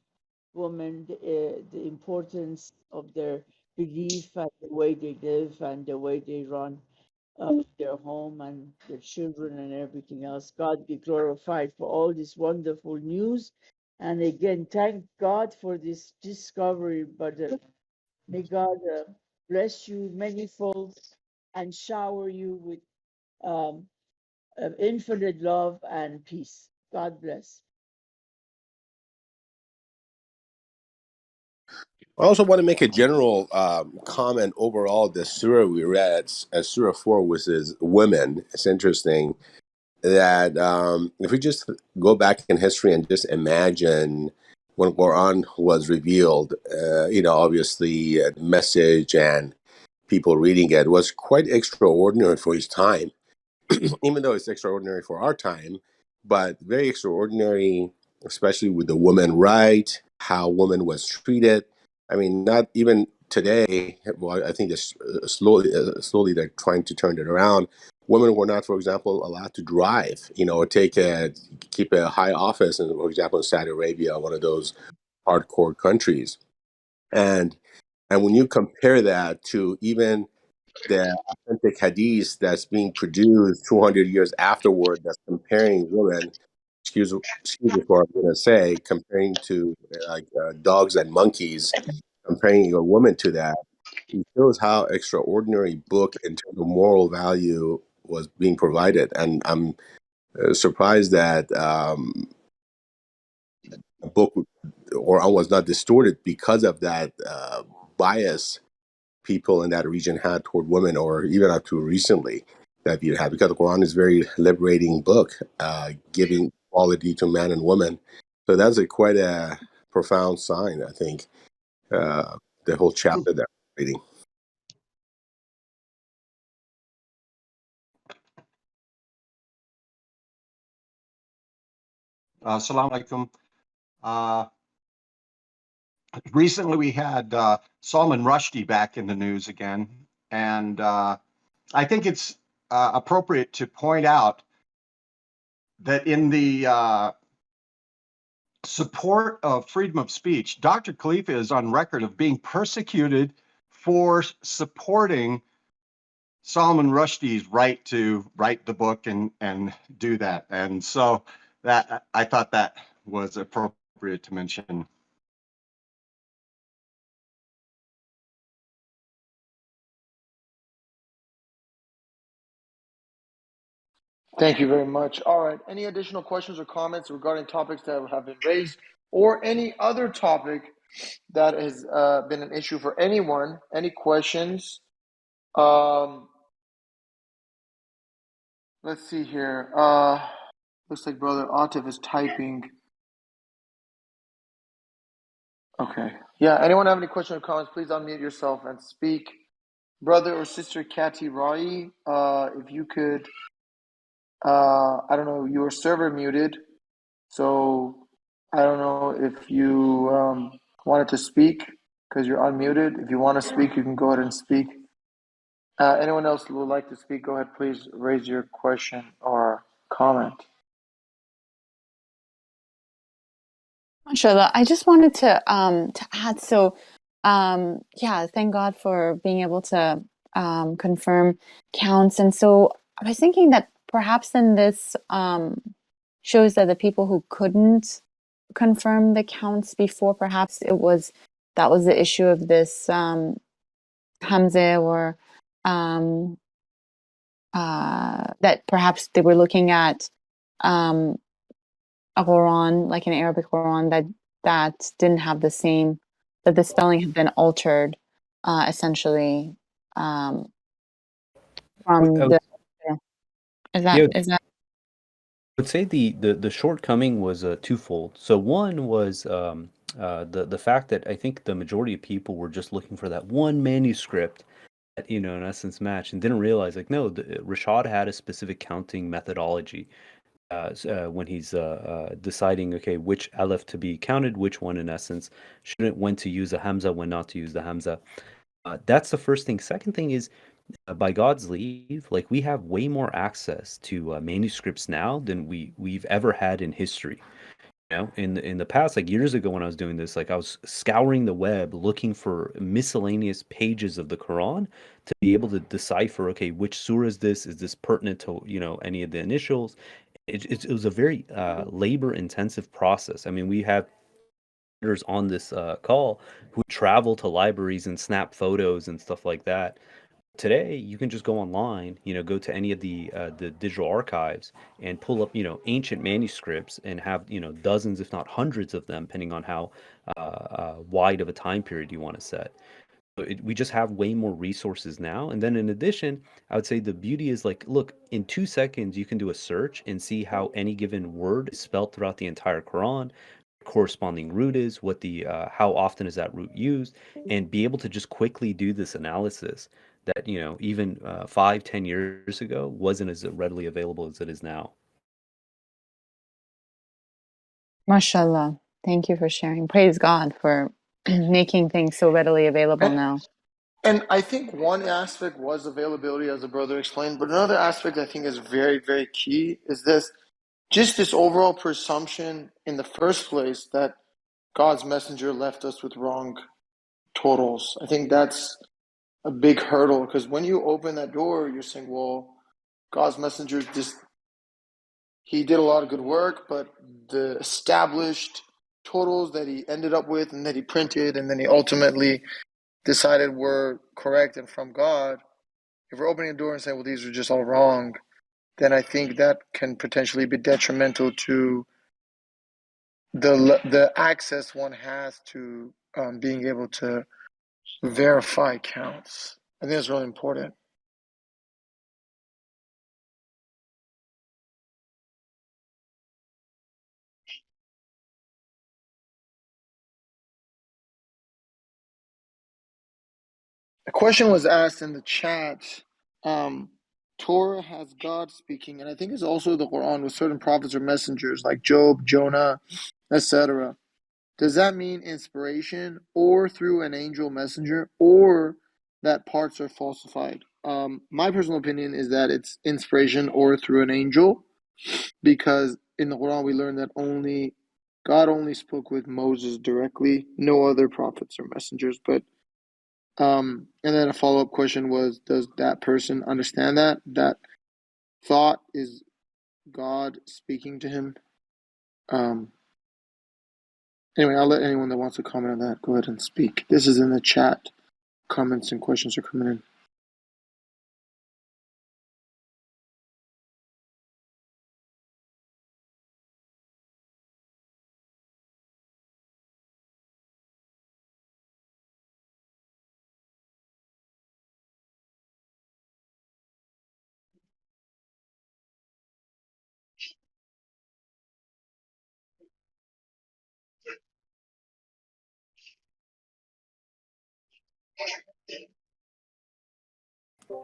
women the importance of their belief and the way they live and the way they run their home and their children and everything else. God be glorified for all this wonderful news. And again, thank God for this discovery. But may God bless you manifold and shower you with um, infinite love and peace. God bless. I also want to make a general comment overall. The surah we read, Surah 4, which is women. It's interesting that if we just go back in history and just imagine when Quran was revealed, obviously the message and people reading it was quite extraordinary for his time. Even though it's extraordinary for our time, but very extraordinary, especially with the woman right, how woman was treated. I mean, not even today. Well, I think it's slowly they're trying to turn it around. Women were not, for example, allowed to drive, or keep a high office, in, for example, in Saudi Arabia, one of those hardcore countries. And when you compare that to even the authentic hadith that's being produced 200 years afterward that's comparing women, excuse me for what I'm going to say, comparing to dogs and monkeys, comparing a woman to that, it shows how extraordinary book in terms of moral value was being provided. And I'm surprised that a book or was not distorted because of that bias people in that region had toward women, or even up to recently that you had, because the Quran is a very liberating book, giving equality to man and woman. So that's quite a profound sign, I think, the whole chapter that we're reading. Assalamu alaikum. Recently, we had Salman Rushdie back in the news again, and I think it's appropriate to point out that in the support of freedom of speech, Dr. Khalifa is on record of being persecuted for supporting Salman Rushdie's right to write the book and do that. And so that I thought that was appropriate to mention. Thank you very much. All right. Any additional questions or comments regarding topics that have been raised, or any other topic that has been an issue for anyone? Any questions? Let's see here. Looks like Brother Atif is typing. Okay. Yeah, anyone have any questions or comments, please unmute yourself and speak. Brother or Sister Kati Rai, if you could, I don't know, your server muted, so I don't know if you wanted to speak because you're unmuted. If you want to speak, you can go ahead and speak. Anyone else who would like to speak, go ahead, please raise your question or comment. Mashallah, I just wanted to add. So, yeah, thank God for being able to confirm counts. And so I was thinking that perhaps then this shows that the people who couldn't confirm the counts before, perhaps that was the issue of this Hamza, or um, that perhaps they were looking at um, a Quran, like an Arabic Quran, that didn't have the same, that the spelling had been altered, essentially, from I the. would, Yeah. yeah, Is that? I would say the shortcoming was twofold. So one was the fact that I think the majority of people were just looking for that one manuscript that, in essence matched, and didn't realize, like, no, Rashad had a specific counting methodology when he's deciding, okay, which aleph to be counted, which one in essence shouldn't, when to use a hamza, when not to use the hamza. That's the first thing. Second thing is, by God's leave, like, we have way more access to manuscripts now than we've ever had in history. In the past, like years ago when I was doing this, like I was scouring the web looking for miscellaneous pages of the Quran to be able to decipher, okay, which surah is this? Is this pertinent to, any of the initials? It was a very labor intensive process. I mean, we have readers on this call who travel to libraries and snap photos and stuff like that. Today, you can just go online, go to any of the digital archives and pull up, ancient manuscripts, and have, dozens, if not hundreds of them, depending on how wide of a time period you want to set. So we just have way more resources now. And then in addition, I would say the beauty is, like, look, in 2 seconds, you can do a search and see how any given word is spelled throughout the entire Quran, corresponding root is, what the how often is that root used, and be able to just quickly do this analysis that, even 5, 10 years ago wasn't as readily available as it is now. Mashallah. Thank you for sharing. Praise God for making things so readily available now. And I think one aspect was availability, as the brother explained, but another aspect I think is very, very key is this overall presumption in the first place that God's messenger left us with wrong totals. I think that's a big hurdle, because when you open that door, you're saying, well, God's messenger he did a lot of good work, but the established totals that he ended up with and that he printed and then he ultimately decided were correct and from God, if we're opening a door and saying, well, these are just all wrong, then I think that can potentially be detrimental to the access one has to being able to verify counts. I think that's really important. A question was asked in the chat. Torah has God speaking, and I think it's also the Quran with certain prophets or messengers like Job, Jonah, etc. Does that mean inspiration or through an angel messenger, or that parts are falsified? My personal opinion is that it's inspiration or through an angel, because in the Quran we learn that God only spoke with Moses directly, no other prophets or messengers. But and then a follow-up question was, does that person understand that thought is God speaking to him? Anyway, I'll let anyone that wants to comment on that go ahead and speak. This is in the chat. Comments and questions are coming in.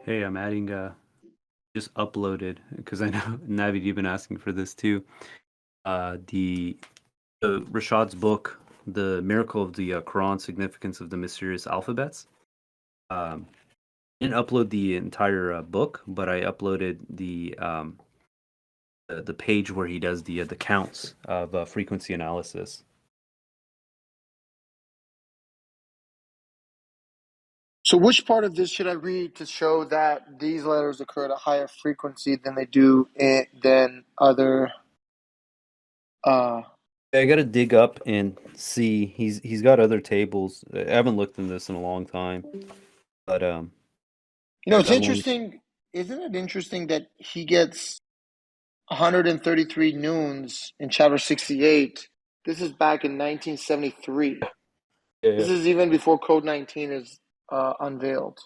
Hey, I'm adding just uploaded because I know Navid, you've been asking for this too. The Rashad's book, The Miracle of the Quran, Significance of the Mysterious Alphabets. I didn't upload the entire book, but I uploaded the page where he does the counts of frequency analysis. So, which part of this should I read to show that these letters occur at a higher frequency than they do than other? I got to dig up and see. He's got other tables. I haven't looked in this in a long time, but It's that one. interesting. Isn't it interesting that he gets 133 noons in chapter 68? This is back in 1973. Yeah. This is even before Code 19 is unveiled.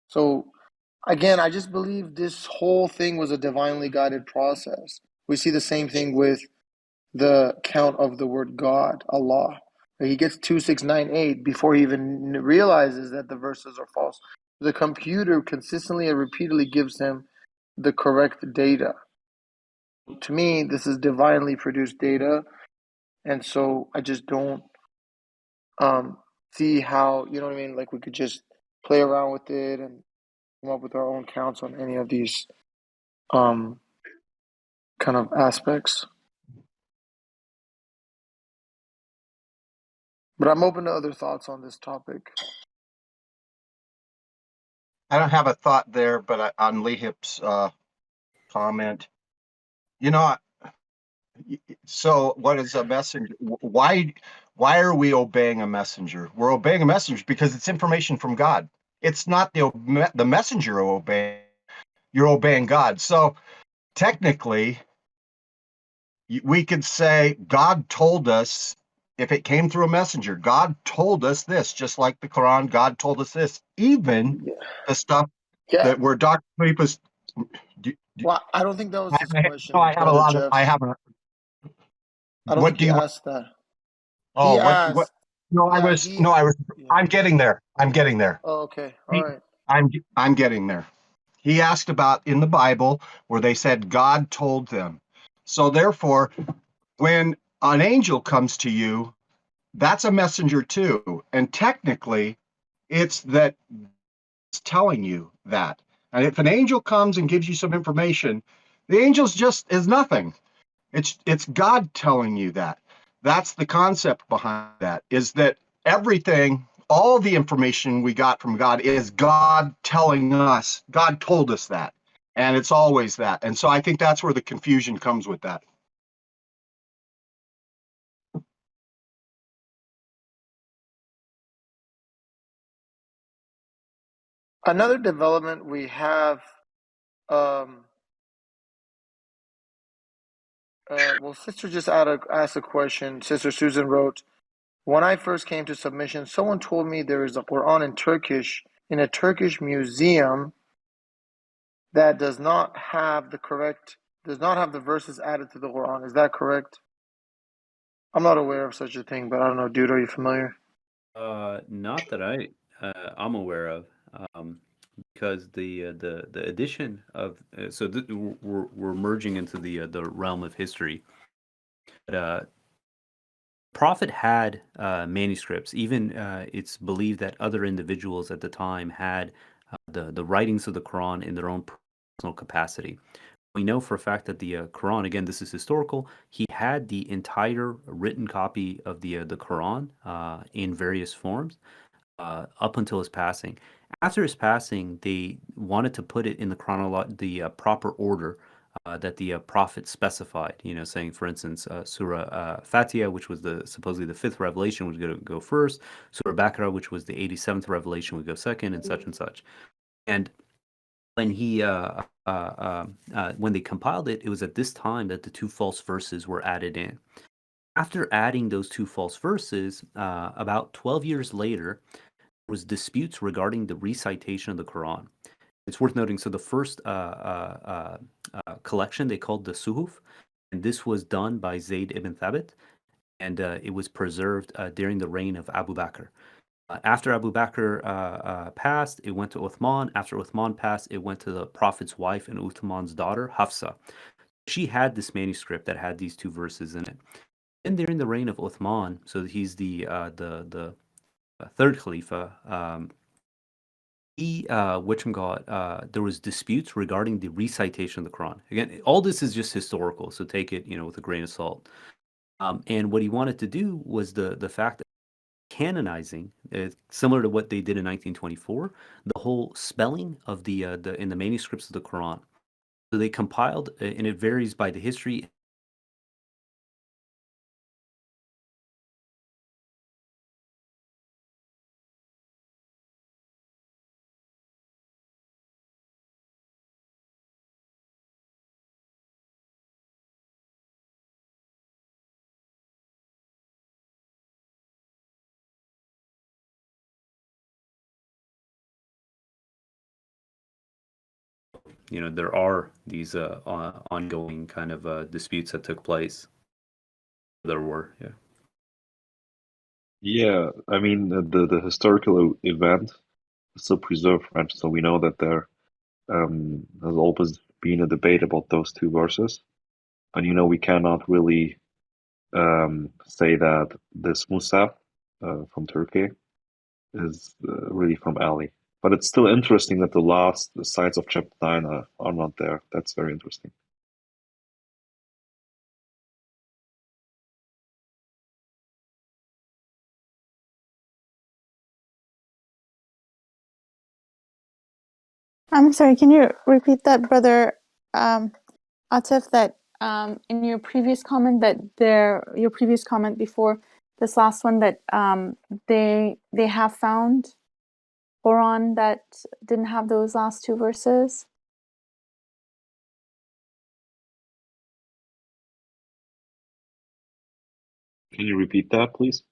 So, again, I just believe this whole thing was a divinely guided process. We see the same thing with the count of the word God, Allah. He gets 2698 before he even realizes that the verses are false. The computer consistently and repeatedly gives him the correct data. To me, this is divinely produced data, and so I just don't see how, you know what I mean, like we could just play around with it and come up with our own counts on any of these kind of aspects. But I'm open to other thoughts on this topic. I don't have a thought there, but on Lehip's comment, so what is a messenger? Why are we obeying a messenger? We're obeying a messenger because it's information from God. It's not the messenger obeying. You're obeying God. So technically, we could say God told us, if it came through a messenger, God told us this, just like the Quran, God told us this. Even the stuff that where Dr. Sleep was. Well, I don't think that was his question. I have a lot of. I have. I don't think he asked that. Oh, He what? asked. No, I was. I'm getting there. I'm getting there. Oh, okay. All right. I'm getting there. He asked about in the Bible where they said God told them. So therefore, when an angel comes to you, that's a messenger too. And technically, it's telling you that. And if an angel comes and gives you some information, the angel's just is nothing. It's God telling you that. That's the concept behind that, is that everything, all the information we got from God is God telling us, God told us that. And it's always that. And so I think that's where the confusion comes with that. Another development we have, Sister just asked a question. Sister Susan wrote, when I first came to submission, someone told me there is a Quran in a Turkish museum that does not have the verses added to the Quran. Is that correct? I'm not aware of such a thing, but I don't know. Dude, are you familiar? Not that I'm aware of, because the addition of we're merging into the realm of history. But Prophet had manuscripts. Even it's believed that other individuals at the time had the writings of the Quran in their own personal capacity. We know for a fact that the Quran, again, this is historical, he had the entire written copy of the Quran in various forms up until his passing. After his passing, they wanted to put it in the proper order that the Prophet specified. Saying, for instance, Surah Fatiha, which was supposedly the fifth revelation, was going to go first. Surah Baqarah, which was the 87th revelation, would go second, and such and such. And when when they compiled it, it was at this time that the two false verses were added in. After adding those two false verses, about 12 years later, there was disputes regarding the recitation of the Quran. It's worth noting, so the first collection they called the Suhuf, and this was done by Zayd ibn Thabit. and it was preserved during the reign of Abu Bakr. After Abu Bakr passed, it went to Uthman. After Uthman passed, it went to the Prophet's wife and Uthman's daughter, Hafsa. She had this manuscript that had these two verses in it. And during the reign of Uthman, so he's the third Khalifa, there was disputes regarding the recitation of the Quran. Again, all this is just historical, so take it, with a grain of salt. And what he wanted to do was the fact that canonizing, similar to what they did in 1924, the whole spelling of the in the manuscripts of the Quran. So they compiled, and it varies by the history. There are these ongoing kind of disputes that took place. There were, yeah. Yeah, I mean the historical event is still preserved, right? So we know that there has always been a debate about those two verses, and we cannot really say that this Musaf from Turkey is really from Ali. But it's still interesting that the last sides of chapter 9 are not there. That's very interesting. I'm sorry, can you repeat that, Brother Atif, that in your previous comment your previous comment before this last one, that they have found Quran that didn't have those last two verses? Can you repeat that, please?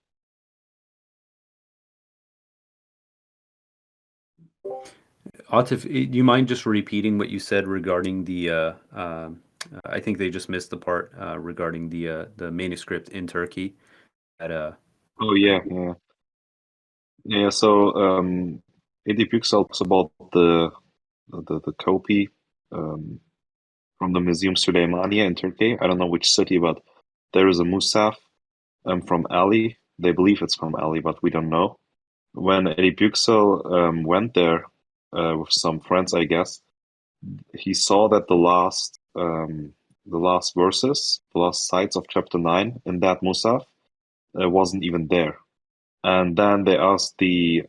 Atif, do you mind just repeating what you said regarding the? I think they just missed the part regarding the manuscript in Turkey. Oh yeah. So Edip Yüksel talks about the copy from the Museum Süleymaniye in Turkey. I don't know which city, but there is a Musaf from Ali. They believe it's from Ali, but we don't know. When Edip Yüksel went there with some friends, I guess, he saw that the last verses, the last sides of chapter 9 in that Musaf wasn't even there. And then they asked the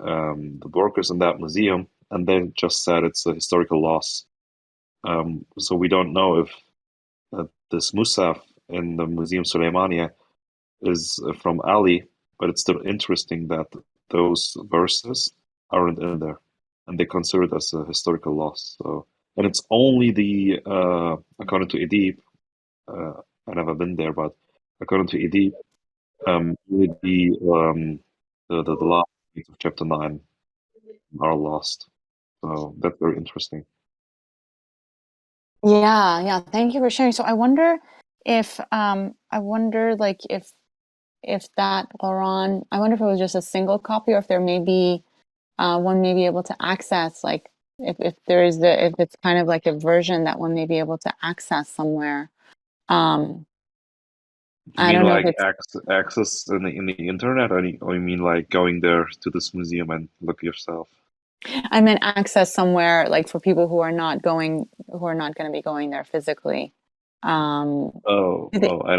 workers in that museum, and they just said it's a historical loss. So we don't know if this Musaf in the Museum Süleymaniye is from Ali, but it's still interesting that those verses aren't in there, and they consider it as a historical loss. So, and it's only according to Edip, I've never been there, but according to Edip, the last bits of chapter 9 are lost. So that's very interesting. Yeah. Thank you for sharing. So I wonder if if that Quran, I wonder if it was just a single copy, or if there may be one may be able to access, like if it's kind of like a version that one may be able to access somewhere. I don't know if it's access in the internet, or you mean like going there to this museum and look yourself? I meant access somewhere, like for people who are not going to be going there physically. I don't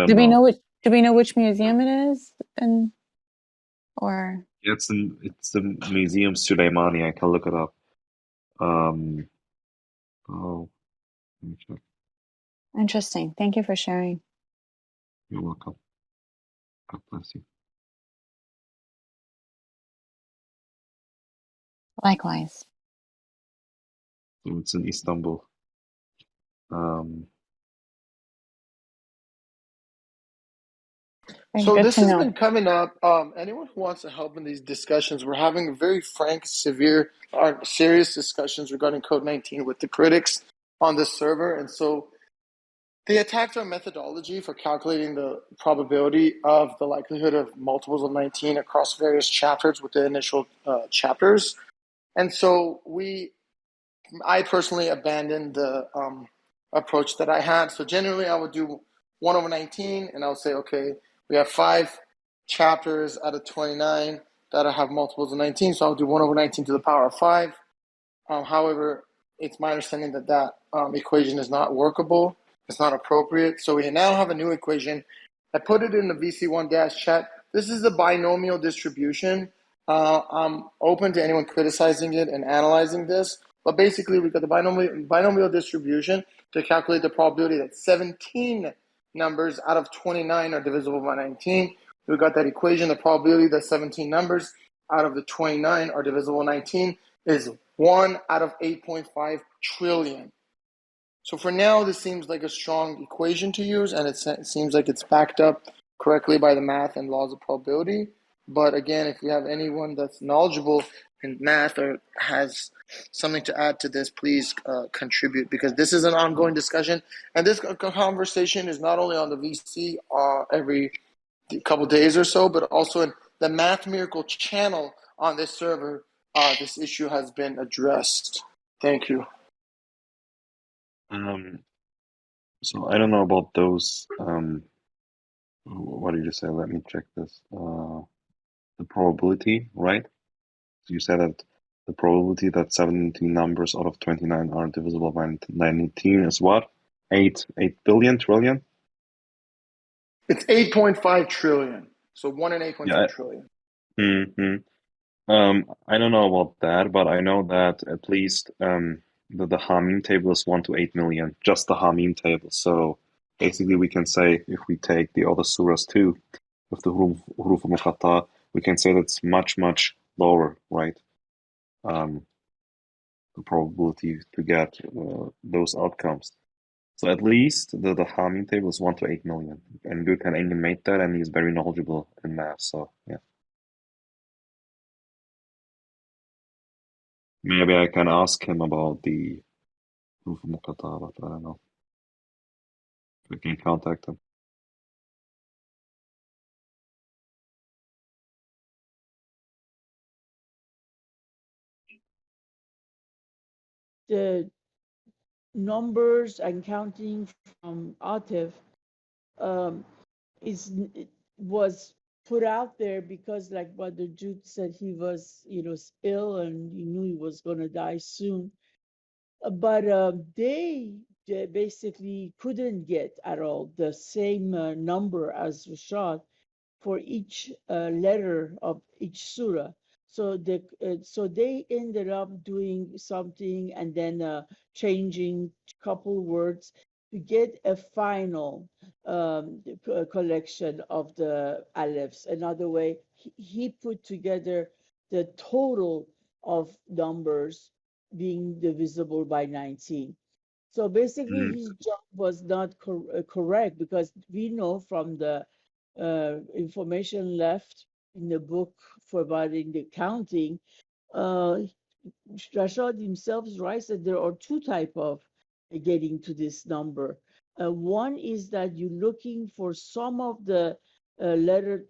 Do we know. Do we know which museum it is? Or It's the Museum Süleymaniye. I can look it up. Let me check. Interesting. Thank you for sharing. You're welcome. God bless you. Likewise. So it's in Istanbul. So this has been coming up. Anyone who wants to help in these discussions, we're having very frank, serious discussions regarding Code 19 with the critics on this server. And so They attacked our methodology for calculating the probability of the likelihood of multiples of 19 across various chapters with the initial chapters. And so I personally abandoned the approach that I had. So generally I would do 1 over 19 and I would say, okay, we have 5 chapters out of 29 that have multiples of 19. So I'll do 1 over 19 to the power of 5. However, it's my understanding that that equation is not workable. It's not appropriate. So we now have a new equation. I put it in the VC1 dash chat. This is a binomial distribution. I'm open to anyone criticizing it and analyzing this. But basically, we've got the binomial distribution to calculate the probability that 17 numbers out of 29 are divisible by 19. We've got that equation. The probability that 17 numbers out of the 29 are divisible by 19 is 1 out of 8.5 trillion. So for now, this seems like a strong equation to use, and it seems like it's backed up correctly by the math and laws of probability. But again, if you have anyone that's knowledgeable in math or has something to add to this, please contribute, because this is an ongoing discussion. And this conversation is not only on the VC every couple days or so, but also in the Math Miracle channel on this server. This issue has been addressed. Thank you. So I don't know about those. What did you say? Let me check this. The probability, right? So you said that the probability that 17 numbers out of 29 are divisible by 19 is what? 8 billion trillion? It's 8.5 trillion. So 1 in 8.5 Yeah. trillion. I don't know about that, but I know that at least the Hamim table is 1 to 8 million, just the Hamim table. So basically, we can say if we take the other surahs too, with the Huruf al-Muqatta, we can say that's much, much lower, right? The probability to get those outcomes. So at least the Hamim table is 1 to 8 million. And Gökhan Engin made that, and he's very knowledgeable in math. So, yeah. Maybe I can ask him about the Huruf al-Muqatta, but I don't know. We can contact him. The numbers and counting from Atif was put out there because, like Brother Jude said, he was, ill and he knew he was going to die soon. But they basically couldn't get at all the same number as Rashad for each letter of each surah. So they ended up doing something and then changing a couple words to get a final collection of the alifs. Another way, he put together the total of numbers being divisible by 19. So basically, his job was not correct, because we know from the information left in the book for about in the counting, Rashad himself writes that there are 2 types of getting to this number. One is that you're looking for some of the letters,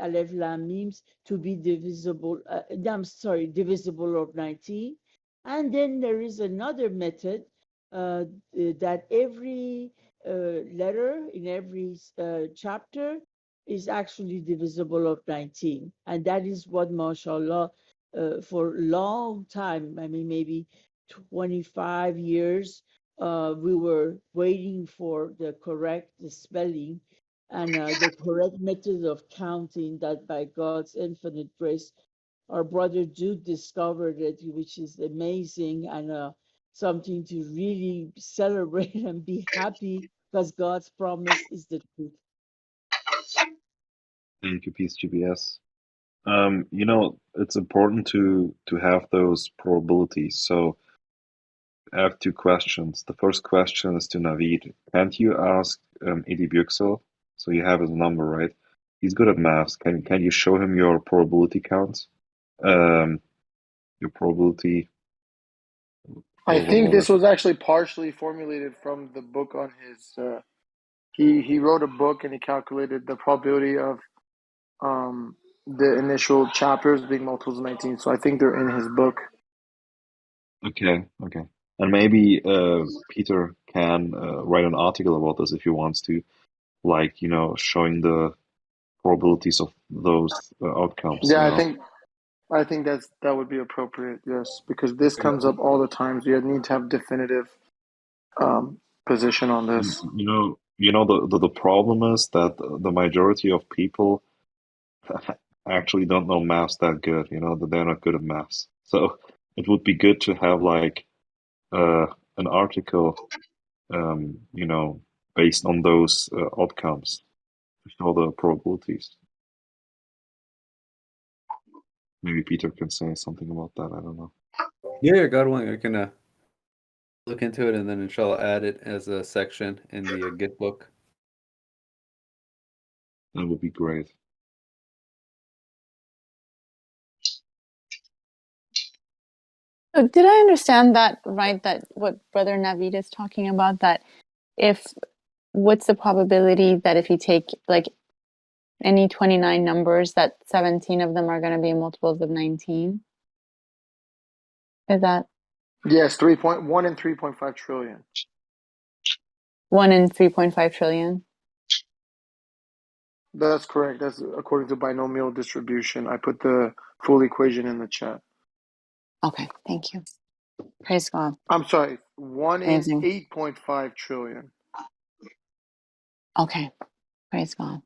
Aleph, Lam, Mims, to be divisible. Divisible of 19. And then there is another method that every letter in every chapter is actually divisible of 19. And that is what, mashallah, for a long time, maybe 25 years, we were waiting for the correct spelling and the correct method of counting, that by God's infinite grace, our brother Jude discovered it, which is amazing and something to really celebrate and be happy, because God's promise is the truth. Thank you, Peace GPS. It's important to have those probabilities. So I have 2 questions. The first question is to Naveed. Can't you ask Eddie Büchsel? So you have his number, right? He's good at maths. Can you show him your probability counts? Your probability I Or what think was this it? was actually partially formulated from the book on his. He wrote a book and he calculated the probability of the initial chapters being multiples of 19. So I think they're in his book. Okay, okay. And maybe Peter can write an article about this if he wants to, like, showing the probabilities of those outcomes, Yeah, I think that would be appropriate. Yes, because this Yeah. comes up all the time. So you need to have definitive position on You, this. the problem is that the majority of people actually don't know maths that good, that they're not good at maths. So it would be good to have like an article, based on those outcomes to show the probabilities. Maybe Peter can say something about that. I don't know. Yeah, God willing, I can look into it and then inshallah add it as a section in the Git book. That would be great. So did I understand that right? That what Brother Naveed is talking about, that what's the probability that if you take like any 29 numbers, that 17 of them are going to be multiples of 19? Is that Yes, 3.1 and 3.5 trillion. 1 in 3.5 trillion? That's correct. That's according to binomial distribution. I put the full equation in the chat. Okay, thank you. Praise God. I'm sorry, 1 in Amazing. 8.5 trillion. Okay, praise God.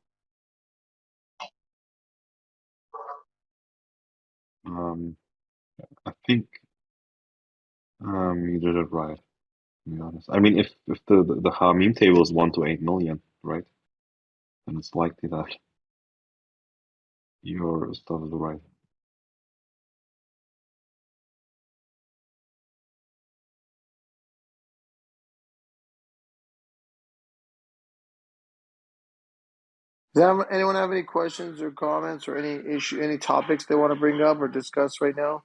I think you did it right, to be honest. I mean, if the Hamim table is 1 to 8 million, right? Then it's likely that your stuff is right. Does anyone have any questions or comments or any topics they want to bring up or discuss right now?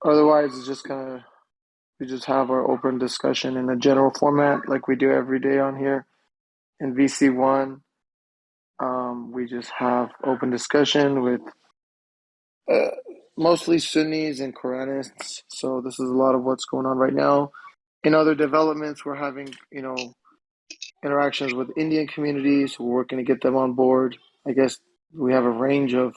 Otherwise, it's just we just have our open discussion in a general format like we do every day on here in VC1. We just have open discussion with mostly Sunnis and Quranists. So this is a lot of what's going on right now. In other developments, we're having, interactions with Indian communities. We're working to get them on board. I guess we have a range of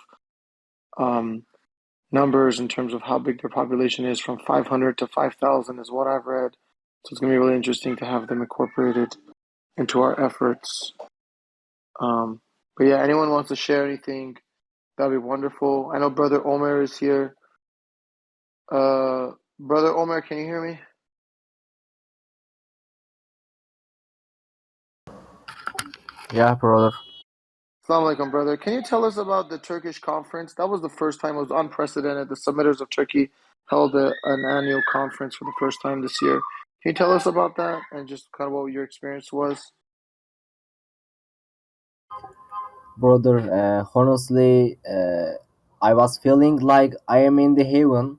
numbers in terms of how big their population is, from 500 to 5,000 is what I've read. So it's going to be really interesting to have them incorporated into our efforts. But yeah, anyone wants to share anything, that'd be wonderful. I know Brother Omer is here. Brother Omer, can you hear me? Yeah, brother. Assalamu alaikum, brother. Can you tell us about the Turkish conference? That was the first time. It was unprecedented. The Submitters of Turkey held an annual conference for the first time this year. Can you tell us about that and just kind of what your experience was? Brother, honestly, I was feeling like I am in the heaven.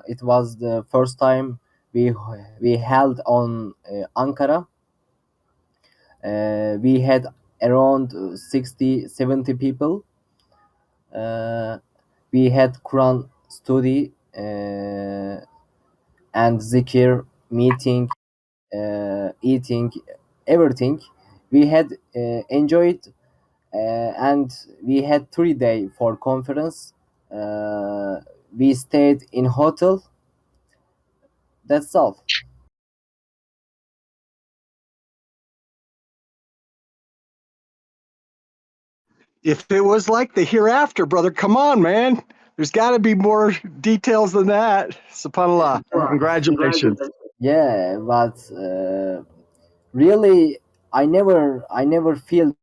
It was the first time we held on Ankara. We had around 60, 70 people. We had Quran study and zikir meeting, eating, everything. We had enjoyed, and we had 3 day for conference. We stayed in hotel. That's all. If it was like the hereafter, brother, come on, man. There's got to be more details than that. SubhanAllah. Congratulations. Yeah, but really, I never felt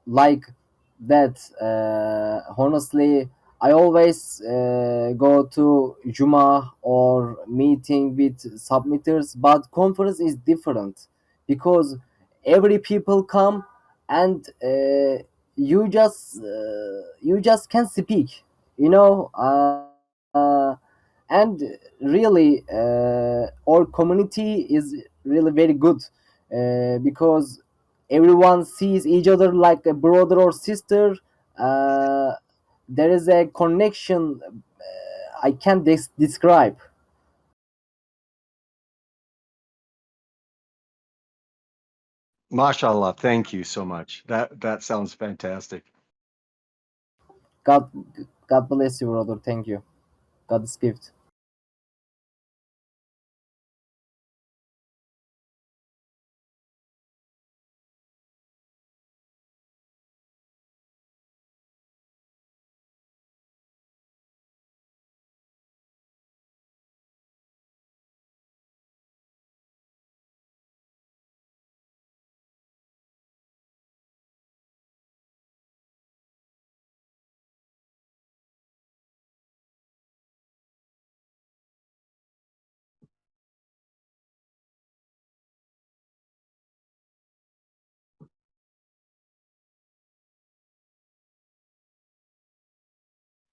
like that. Honestly, I always go to Juma or meeting with submitters, but conference is different because every people come and you just can speak, you know. And really, our community is really very good, because everyone sees each other like a brother or sister. uh, there is a connection I can't describe. Mashallah, thank you so much. That sounds fantastic. god God bless you, brother. Thank you. God's gift.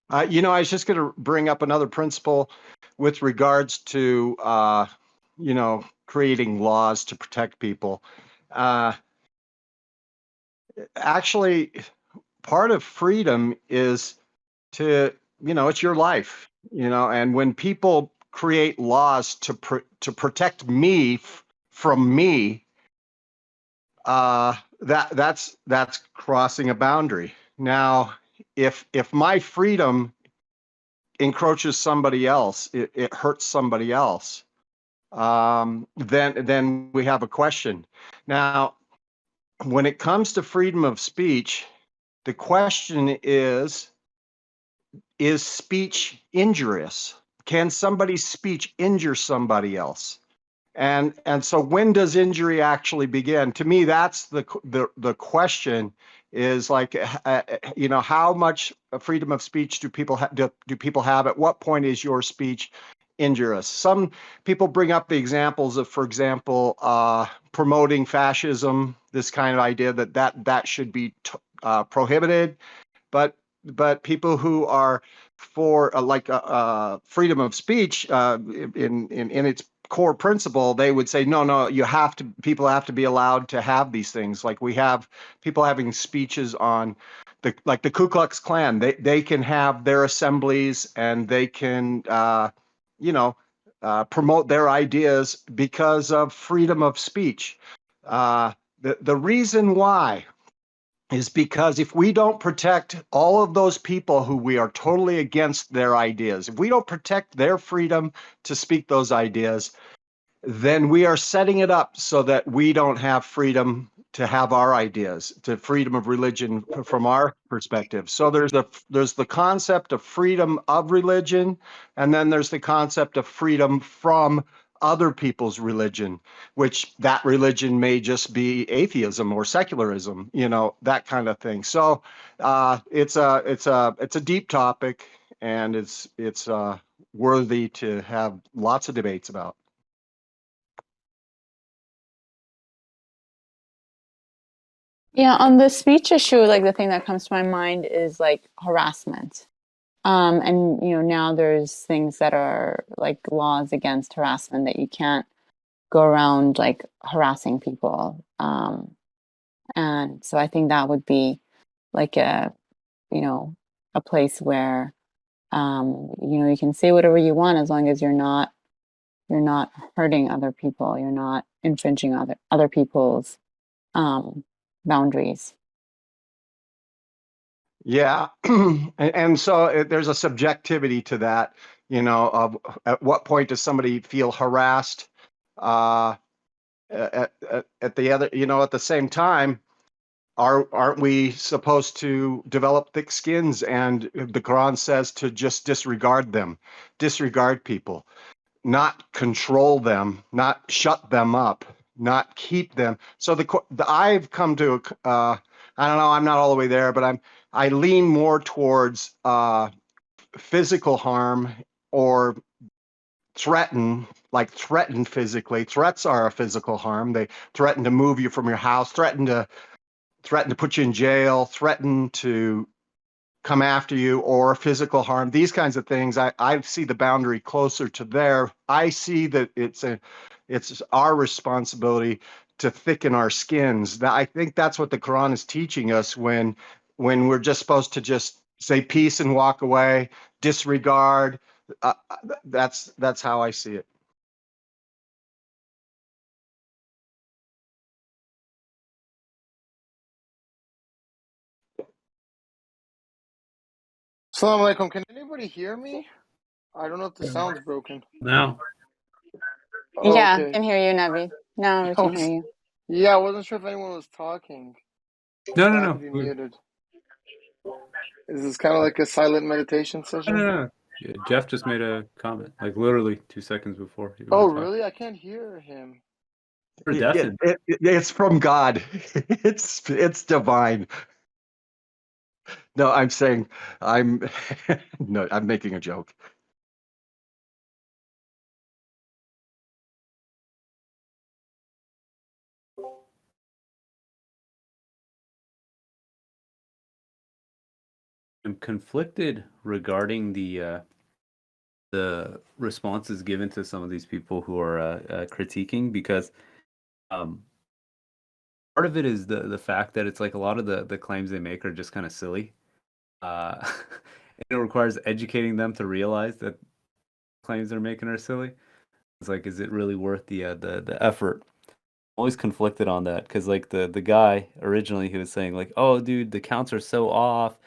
I was just going to bring up another principle with regards to, creating laws to protect people. Actually, part of freedom is to, it's your life, and when people create laws to protect me from me, that's crossing a boundary. Now, if my freedom encroaches somebody else, it hurts somebody else, then we have a question. Now, when it comes to freedom of speech, the question is speech injurious? Can somebody's speech injure somebody else? And so when does injury actually begin? To me, that's the question, is like, how much freedom of speech do people have? At what point is your speech injurious? Some people bring up the examples of, for example, promoting fascism, this kind of idea that should be prohibited. But people who are for freedom of speech, in its core principle, they would say no, people have to be allowed to have these things. Like, we have people having speeches on the Ku Klux Klan. They can have their assemblies, and they can promote their ideas because of freedom of speech. The reason why is because if we don't protect all of those people who we are totally against their ideas, if we don't protect their freedom to speak those ideas, then we are setting it up so that we don't have freedom to have our ideas, to freedom of religion from our perspective. So there's the concept of freedom of religion, and then there's the concept of freedom from other people's religion, which that religion may just be atheism or secularism, that kind of thing. So it's a deep topic, and it's worthy to have lots of debates about. Yeah, on the speech issue, like the thing that comes to my mind is like harassment. And now there's things that are like laws against harassment, that you can't go around like harassing people. And so I think that would be like a place where you can say whatever you want, as long as you're not hurting other people, you're not infringing other people's boundaries. Yeah, and so there's a subjectivity to that, of at what point does somebody feel harassed? At the other, at the same time, aren't we supposed to develop thick skins? And the Quran says to just disregard them, disregard people, not control them, not shut them up, not keep them. So I've come to I don't know, I'm not all the way there, but I lean more towards physical harm, or threaten physically. Threats are a physical harm. They threaten to move you from your house, threaten to threaten to put you in jail, threaten to come after you, or physical harm, these kinds of things, I see the boundary closer to there. I see that it's our responsibility to thicken our skins. I think that's what the Quran is teaching us when we're just supposed to just say peace and walk away, disregard. That's how I see it. Assalamu alaikum. Can anybody hear me? I don't know if the sound's broken. Now, Oh, Yeah, okay. can hear you, Navi. Now we can hear you. Yeah, I wasn't sure if anyone was talking. no, I no, had no, to be no, muted. Is this kind of like a silent meditation session? no. Yeah, Jeff just made a comment, like literally 2 seconds before you Oh, were talking. really? I can't hear him. You're deafened. It's from God. It's divine. No, I'm saying no, I'm making a joke. I'm conflicted regarding the responses given to some of these people who are critiquing, because part of it is the fact that it's like a lot of the claims they make are just kind of silly. And it requires educating them to realize that claims they're making are silly. It's like, is it really worth the effort? I'm always conflicted on that, because like the guy originally, he was saying like, oh dude, the counts are so off,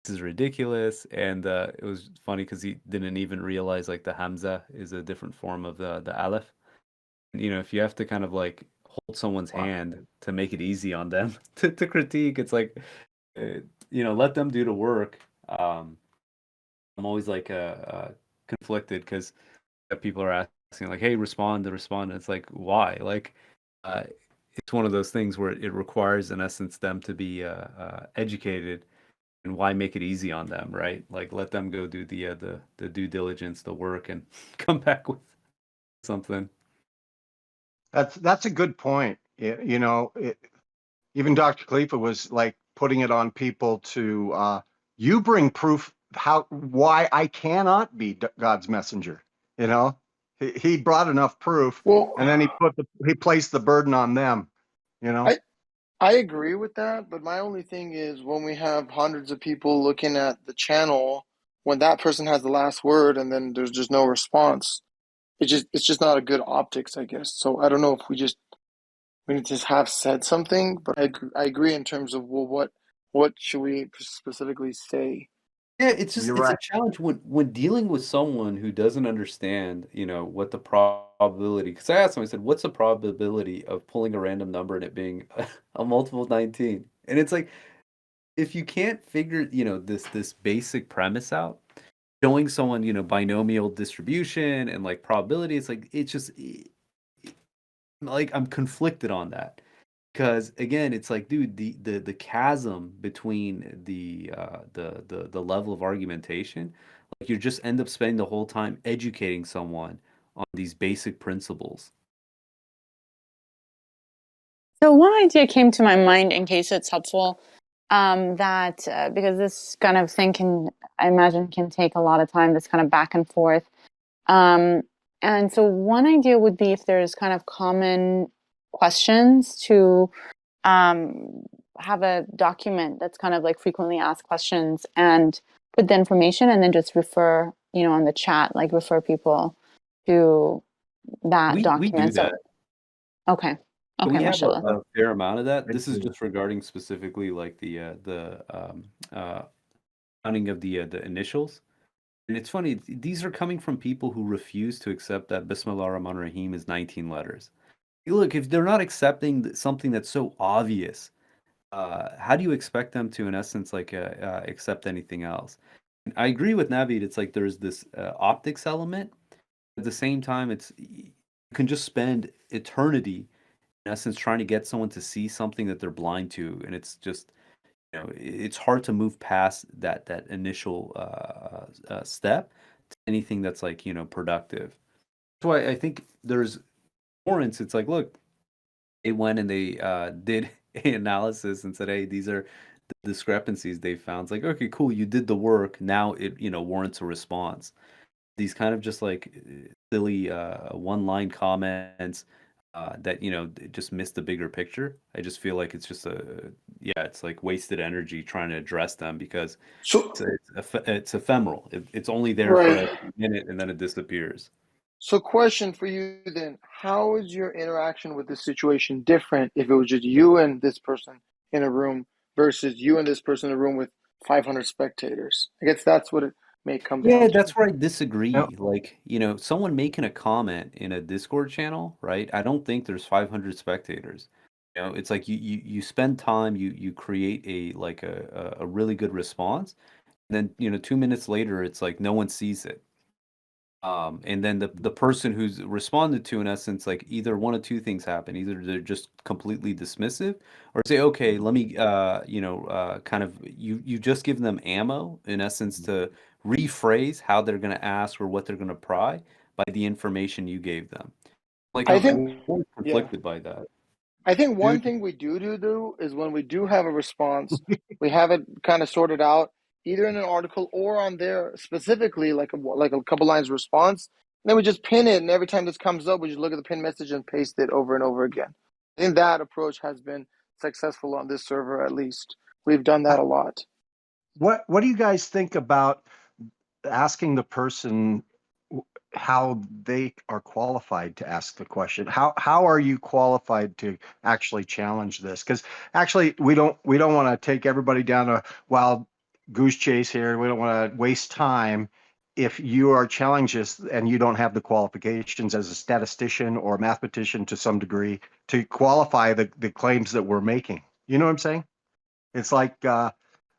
this is ridiculous. And it was funny because he didn't even realize like the hamza is a different form of the aleph. You know, if you have to kind of like hold someone's hand to make it easy on them to critique, it's like, you know, let them do the work. I'm always like conflicted, because people are asking like, hey, respond. And it's like, why? Like, it's one of those things where it requires, in essence, them to be educated, and why make it easy on them, right? Like, let them go do the due diligence, the work, and come back with something. That's a good point. You know, even Dr. Khalifa was like putting it on people to you bring proof why I cannot be God's messenger. You know, he brought enough proof, Well, and then he placed the burden on them. You know, I agree with that, but my only thing is when we have hundreds of people looking at the channel, when that person has the last word and then there's just no response, it's just not a good optics, I guess. So I don't know if we need to just have said something, but I agree in terms of, well, what should we specifically say? Yeah, it's just You're it's a right. challenge when dealing with someone who doesn't understand, you know, what the probability. Because I asked him, I said, "What's the probability of pulling a random number and it being a multiple of 19?" And it's like, if you can't figure, you know, this basic premise out, showing someone, you know, binomial distribution and like probability, it's like it's just like I'm conflicted on that. Because again, it's like, dude, the chasm between the level of argumentation, like you just end up spending the whole time educating someone on these basic principles. So one idea came to my mind, in case it's helpful, that because this kind of thing I imagine, can take a lot of time, this kind of back and forth. And so one idea would be, if there's kind of common questions, to have a document that's kind of like frequently asked questions, and put the information, and then just refer, you know, on the chat, like refer people to that We document. do that. Okay. Okay, We have mashallah. a fair amount of that. I This is do. just regarding specifically like the counting of the initials. And it's funny, these are coming from people who refuse to accept that Bismillah ar-Rahman ar-Rahim is 19 letters. Look, if they're not accepting something that's so obvious, how do you expect them to, in essence, like accept anything else? And I agree with Navid. It's like there's this optics element. At the same time, you can just spend eternity, in essence, trying to get someone to see something that they're blind to, and it's just, you know, it's hard to move past that initial step to anything that's like, you know, productive. That's why I think there's warrants. It's like, look, they went and they did analysis and said, hey, these are the discrepancies they found. It's like, okay, cool, you did the work. Now it, warrants a response. These kind of just like silly one-line comments that just miss the bigger picture. I just feel like it's just it's like wasted energy trying to address them because So it's ephemeral. It's only there for right. a minute and then it disappears. So question for you then, how is your interaction with this situation different if it was just you and this person in a room versus you and this person in a room with 500 spectators? I guess that's what it may come Yeah, down to. that's where I disagree. Now, Like, someone making a comment in a Discord channel, right? I don't think there's 500 spectators. It's like you spend time, you create a really good response, and then 2 minutes later, it's like no one sees it. And then the person who's responded to, in essence, like either one of two things happen: either they're just completely dismissive, or say, okay, let me, kind of you just give them ammo, in essence, to rephrase how they're going to ask or what they're going to pry by the information you gave them. Like I I'm think, always yeah. conflicted by that. I think one dude, thing we do is when we do have a response, we have it kind of sorted out either in an article or on there specifically, like a couple lines of response. And then we just pin it, and every time this comes up, we just look at the pin message and paste it over and over again. I think that approach has been successful on this server, at least. We've done that a lot. What do you guys think about asking the person how they are qualified to ask the question? How are you qualified to actually challenge this? Because actually, we don't want to take everybody down a wild goose chase here. We don't want to waste time. If you are challenges and you don't have the qualifications as a statistician or mathematician to some degree to qualify the claims that we're making, you know what I'm saying? It's like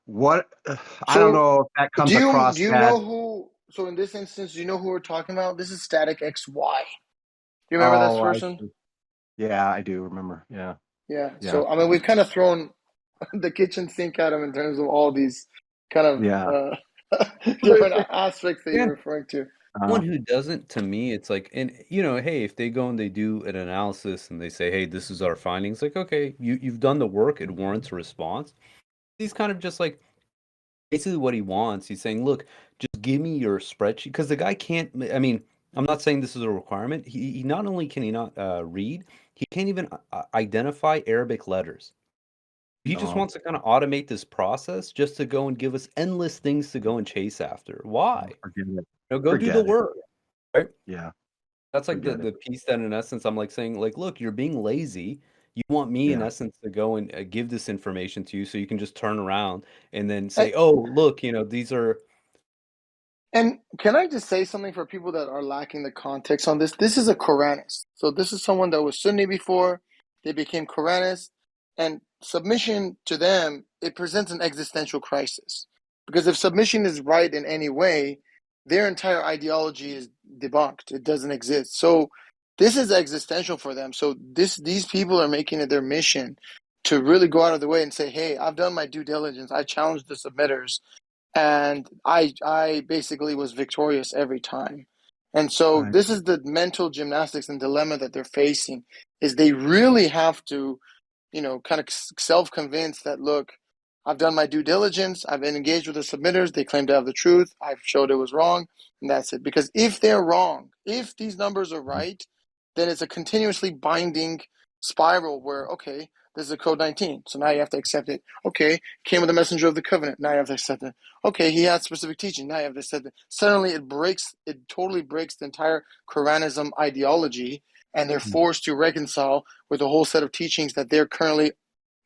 what I don't So know if that comes across do you bad. know who? So in this instance, do you know who we're talking about? This is Static XY. Do you remember this Oh, person? yeah, I do remember. Yeah, Yeah. yeah, So I mean, we've kind of thrown the kitchen sink at him in terms of all these kind of yeah. different aspects that Yeah, you're referring to. someone who doesn't, to me, it's like, and hey, if they go and they do an analysis and they say, hey, this is our findings, like, okay, you've done the work, it warrants a response. He's kind of just like basically what he wants. He's saying, look, just give me your spreadsheet because the guy can't. I mean, I'm not saying this is a requirement. He not only can he not read, he can't even identify Arabic letters. He just No, wants to kind of automate this process just to go and give us endless things to go and chase after. Why? forget it. Go do the Forget it. work. Right? Yeah, That's like forget it. the piece that, in essence, I'm like saying, like, look, you're being lazy. You want me, in Yeah. essence, to go and give this information to you so you can just turn around and then And, say, oh, look, these are. and can I just say something for people that are lacking the context on this? This is a Quranist. So this is someone that was Sunni before. They became Quranist. And submission to them, it presents an existential crisis. Because if submission is right in any way, their entire ideology is debunked. It doesn't exist. So this is existential for them. So these people are making it their mission to really go out of the way and say, hey, I've done my due diligence. I challenged the submitters, and I basically was victorious every time. And so Right. this is the mental gymnastics and dilemma that they're facing, is they really have to, kind of self-convince that, look, I've done my due diligence, I've been engaged with the submitters, they claim to have the truth, I've showed it was wrong, and that's it. Because if they're wrong, if these numbers are right, then it's a continuously binding spiral where, okay, this is a code 19, so now you have to accept it. Okay, came with the messenger of the covenant, now you have to accept it. Okay, he had specific teaching, now you have to accept it. Suddenly it totally breaks the entire Quranism ideology, and they're forced to reconcile with a whole set of teachings that they're currently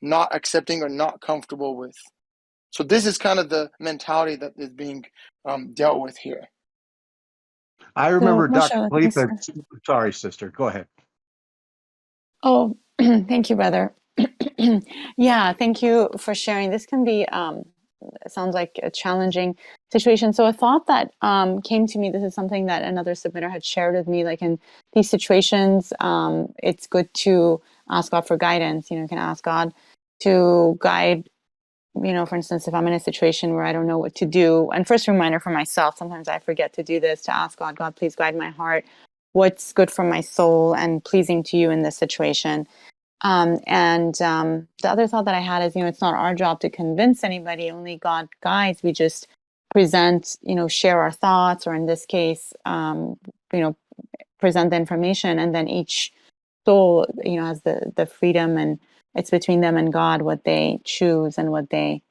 not accepting or not comfortable with. So this is kind of the mentality that is being dealt with here. I So, remember Moshe, Dr. Khalifa. Sorry, sister. Go ahead. oh, thank you, brother. Yeah, thank you for sharing. This can be, it sounds like a challenging situation. So a thought that came to me, this is something that another submitter had shared with me, like in these situations, it's good to ask God for guidance. You can ask God to guide, for instance, if I'm in a situation where I don't know what to do. And first reminder for myself, sometimes I forget to do this, to ask God, please guide my heart. What's good for my soul and pleasing to you in this situation? The other thought that I had is, it's not our job to convince anybody. Only God guides. We just present, share our thoughts, or in this case, present the information, and then each soul, has the freedom, and it's between them and God what they choose and what they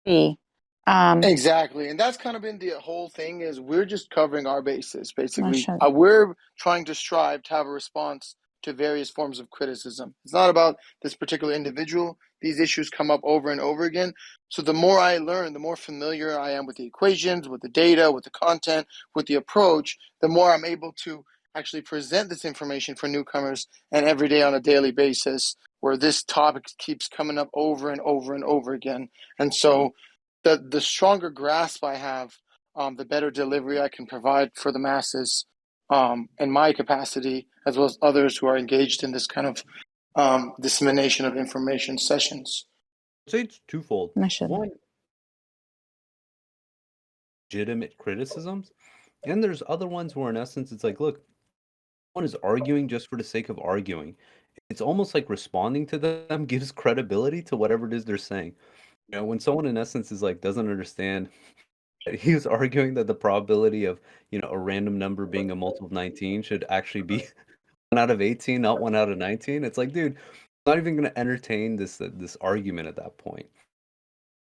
see. Exactly, and that's kind of been the whole thing. Is we're just covering our bases, basically. Mashallah. We're trying to strive to have a response to various forms of criticism. It's not about this particular individual. These issues come up over and over again. So the more I learn, the more familiar I am with the equations, with the data, with the content, with the approach, the more I'm able to actually present this information for newcomers and every day on a daily basis, where this topic keeps coming up over and over and over again. And so the stronger grasp I have, the better delivery I can provide for the masses, in my capacity, as well as others who are engaged in this kind of dissemination of information sessions. I'd say it's twofold. Mashallah. One, legitimate criticisms, and there's other ones where, in essence, it's like, look, one is arguing just for the sake of arguing. It's almost like responding to them gives credibility to whatever it is they're saying. When someone, in essence, is like doesn't understand, he was arguing that the probability of a random number being a multiple of 19 should actually be 1 out of 18, not 1 out of 19. It's like, dude, I'm not even going to entertain this argument at that point.